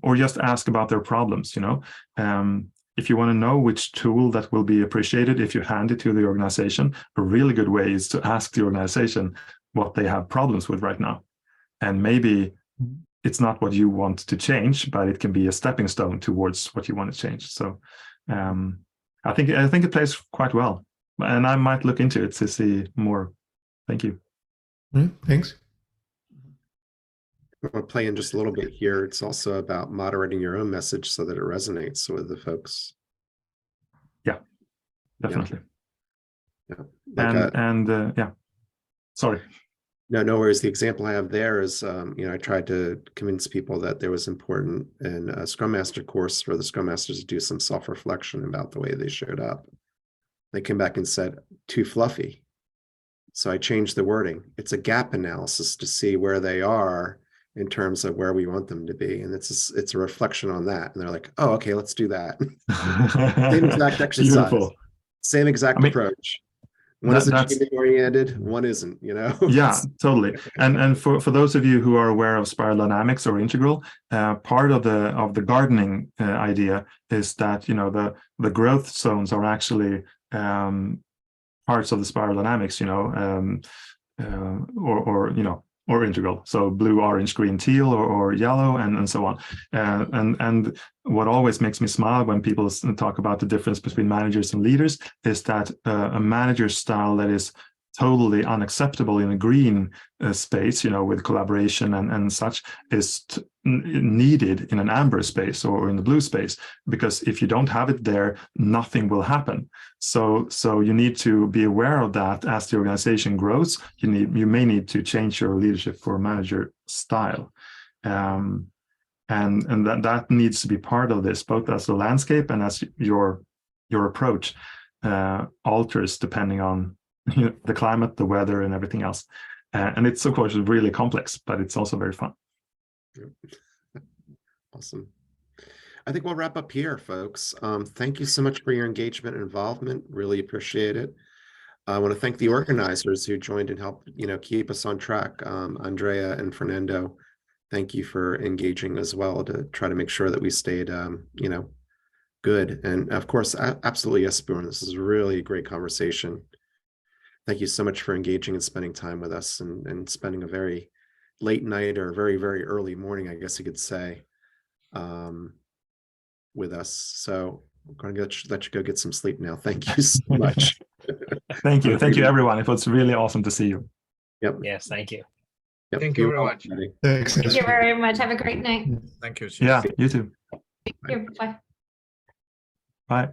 or just ask about their problems. If you want to know which tool that will be appreciated if you hand it to the organization, a really good way is to ask the organization what they have problems with right now, and maybe it's not what you want to change, but it can be a stepping stone towards what you want to change. So I think it plays quite well, and I might look into it to see more. Thank you. Thanks. I want to play in just a little bit here. It's also about moderating your own message so that it resonates with the folks. Yeah, definitely. Yeah. Like yeah. Sorry. No worries. The example I have there is, I tried to convince people that there was important in a Scrum Master course for the Scrum Masters to do some self-reflection about the way they showed up. They came back and said, too fluffy. So I changed the wording. It's a gap analysis to see where they are in terms of where we want them to be. And it's a reflection on that. And they're like, oh, okay, let's do that. Same exact exercise. Beautiful. Same exact approach. One is achievement oriented, one isn't, Yeah, totally. And for those of you who are aware of spiral dynamics or integral, part of the gardening idea is that the growth zones are actually parts of the spiral dynamics, or integral. So blue, orange, green, teal, or yellow, and so on. And what always makes me smile when people talk about the difference between managers and leaders is that a manager style that is totally unacceptable in a green space, with collaboration and such, is needed in an amber space or in the blue space, because if you don't have it there, nothing will happen. So you need to be aware of that as the organization grows. You may need to change your leadership for manager style, and that needs to be part of this, both as a landscape and as your approach alters depending on the climate, the weather, and everything else. And it's, of course, really complex, but it's also very fun. Awesome. I think we'll wrap up here, folks. Thank you so much for your engagement and involvement. Really appreciate it. I want to thank the organizers who joined and helped, keep us on track. Andrea and Fernando, thank you for engaging as well to try to make sure that we stayed, good. And of course, absolutely, yes, Bjorn, this is really a great conversation. Thank you so much for engaging and spending time with us, and spending a very late night or very, very early morning, I guess you could say, with us. So I'm going to let you go get some sleep now. Thank you so much. Thank you. Thank you, everyone. It was really awesome to see you. Yep. Yes, thank you. Yep, Thank you you're very welcome, much. Eddie. Thanks. Thank you very much. Have a great night. Thank you. Cheers. Yeah, you too. Here, bye. Bye.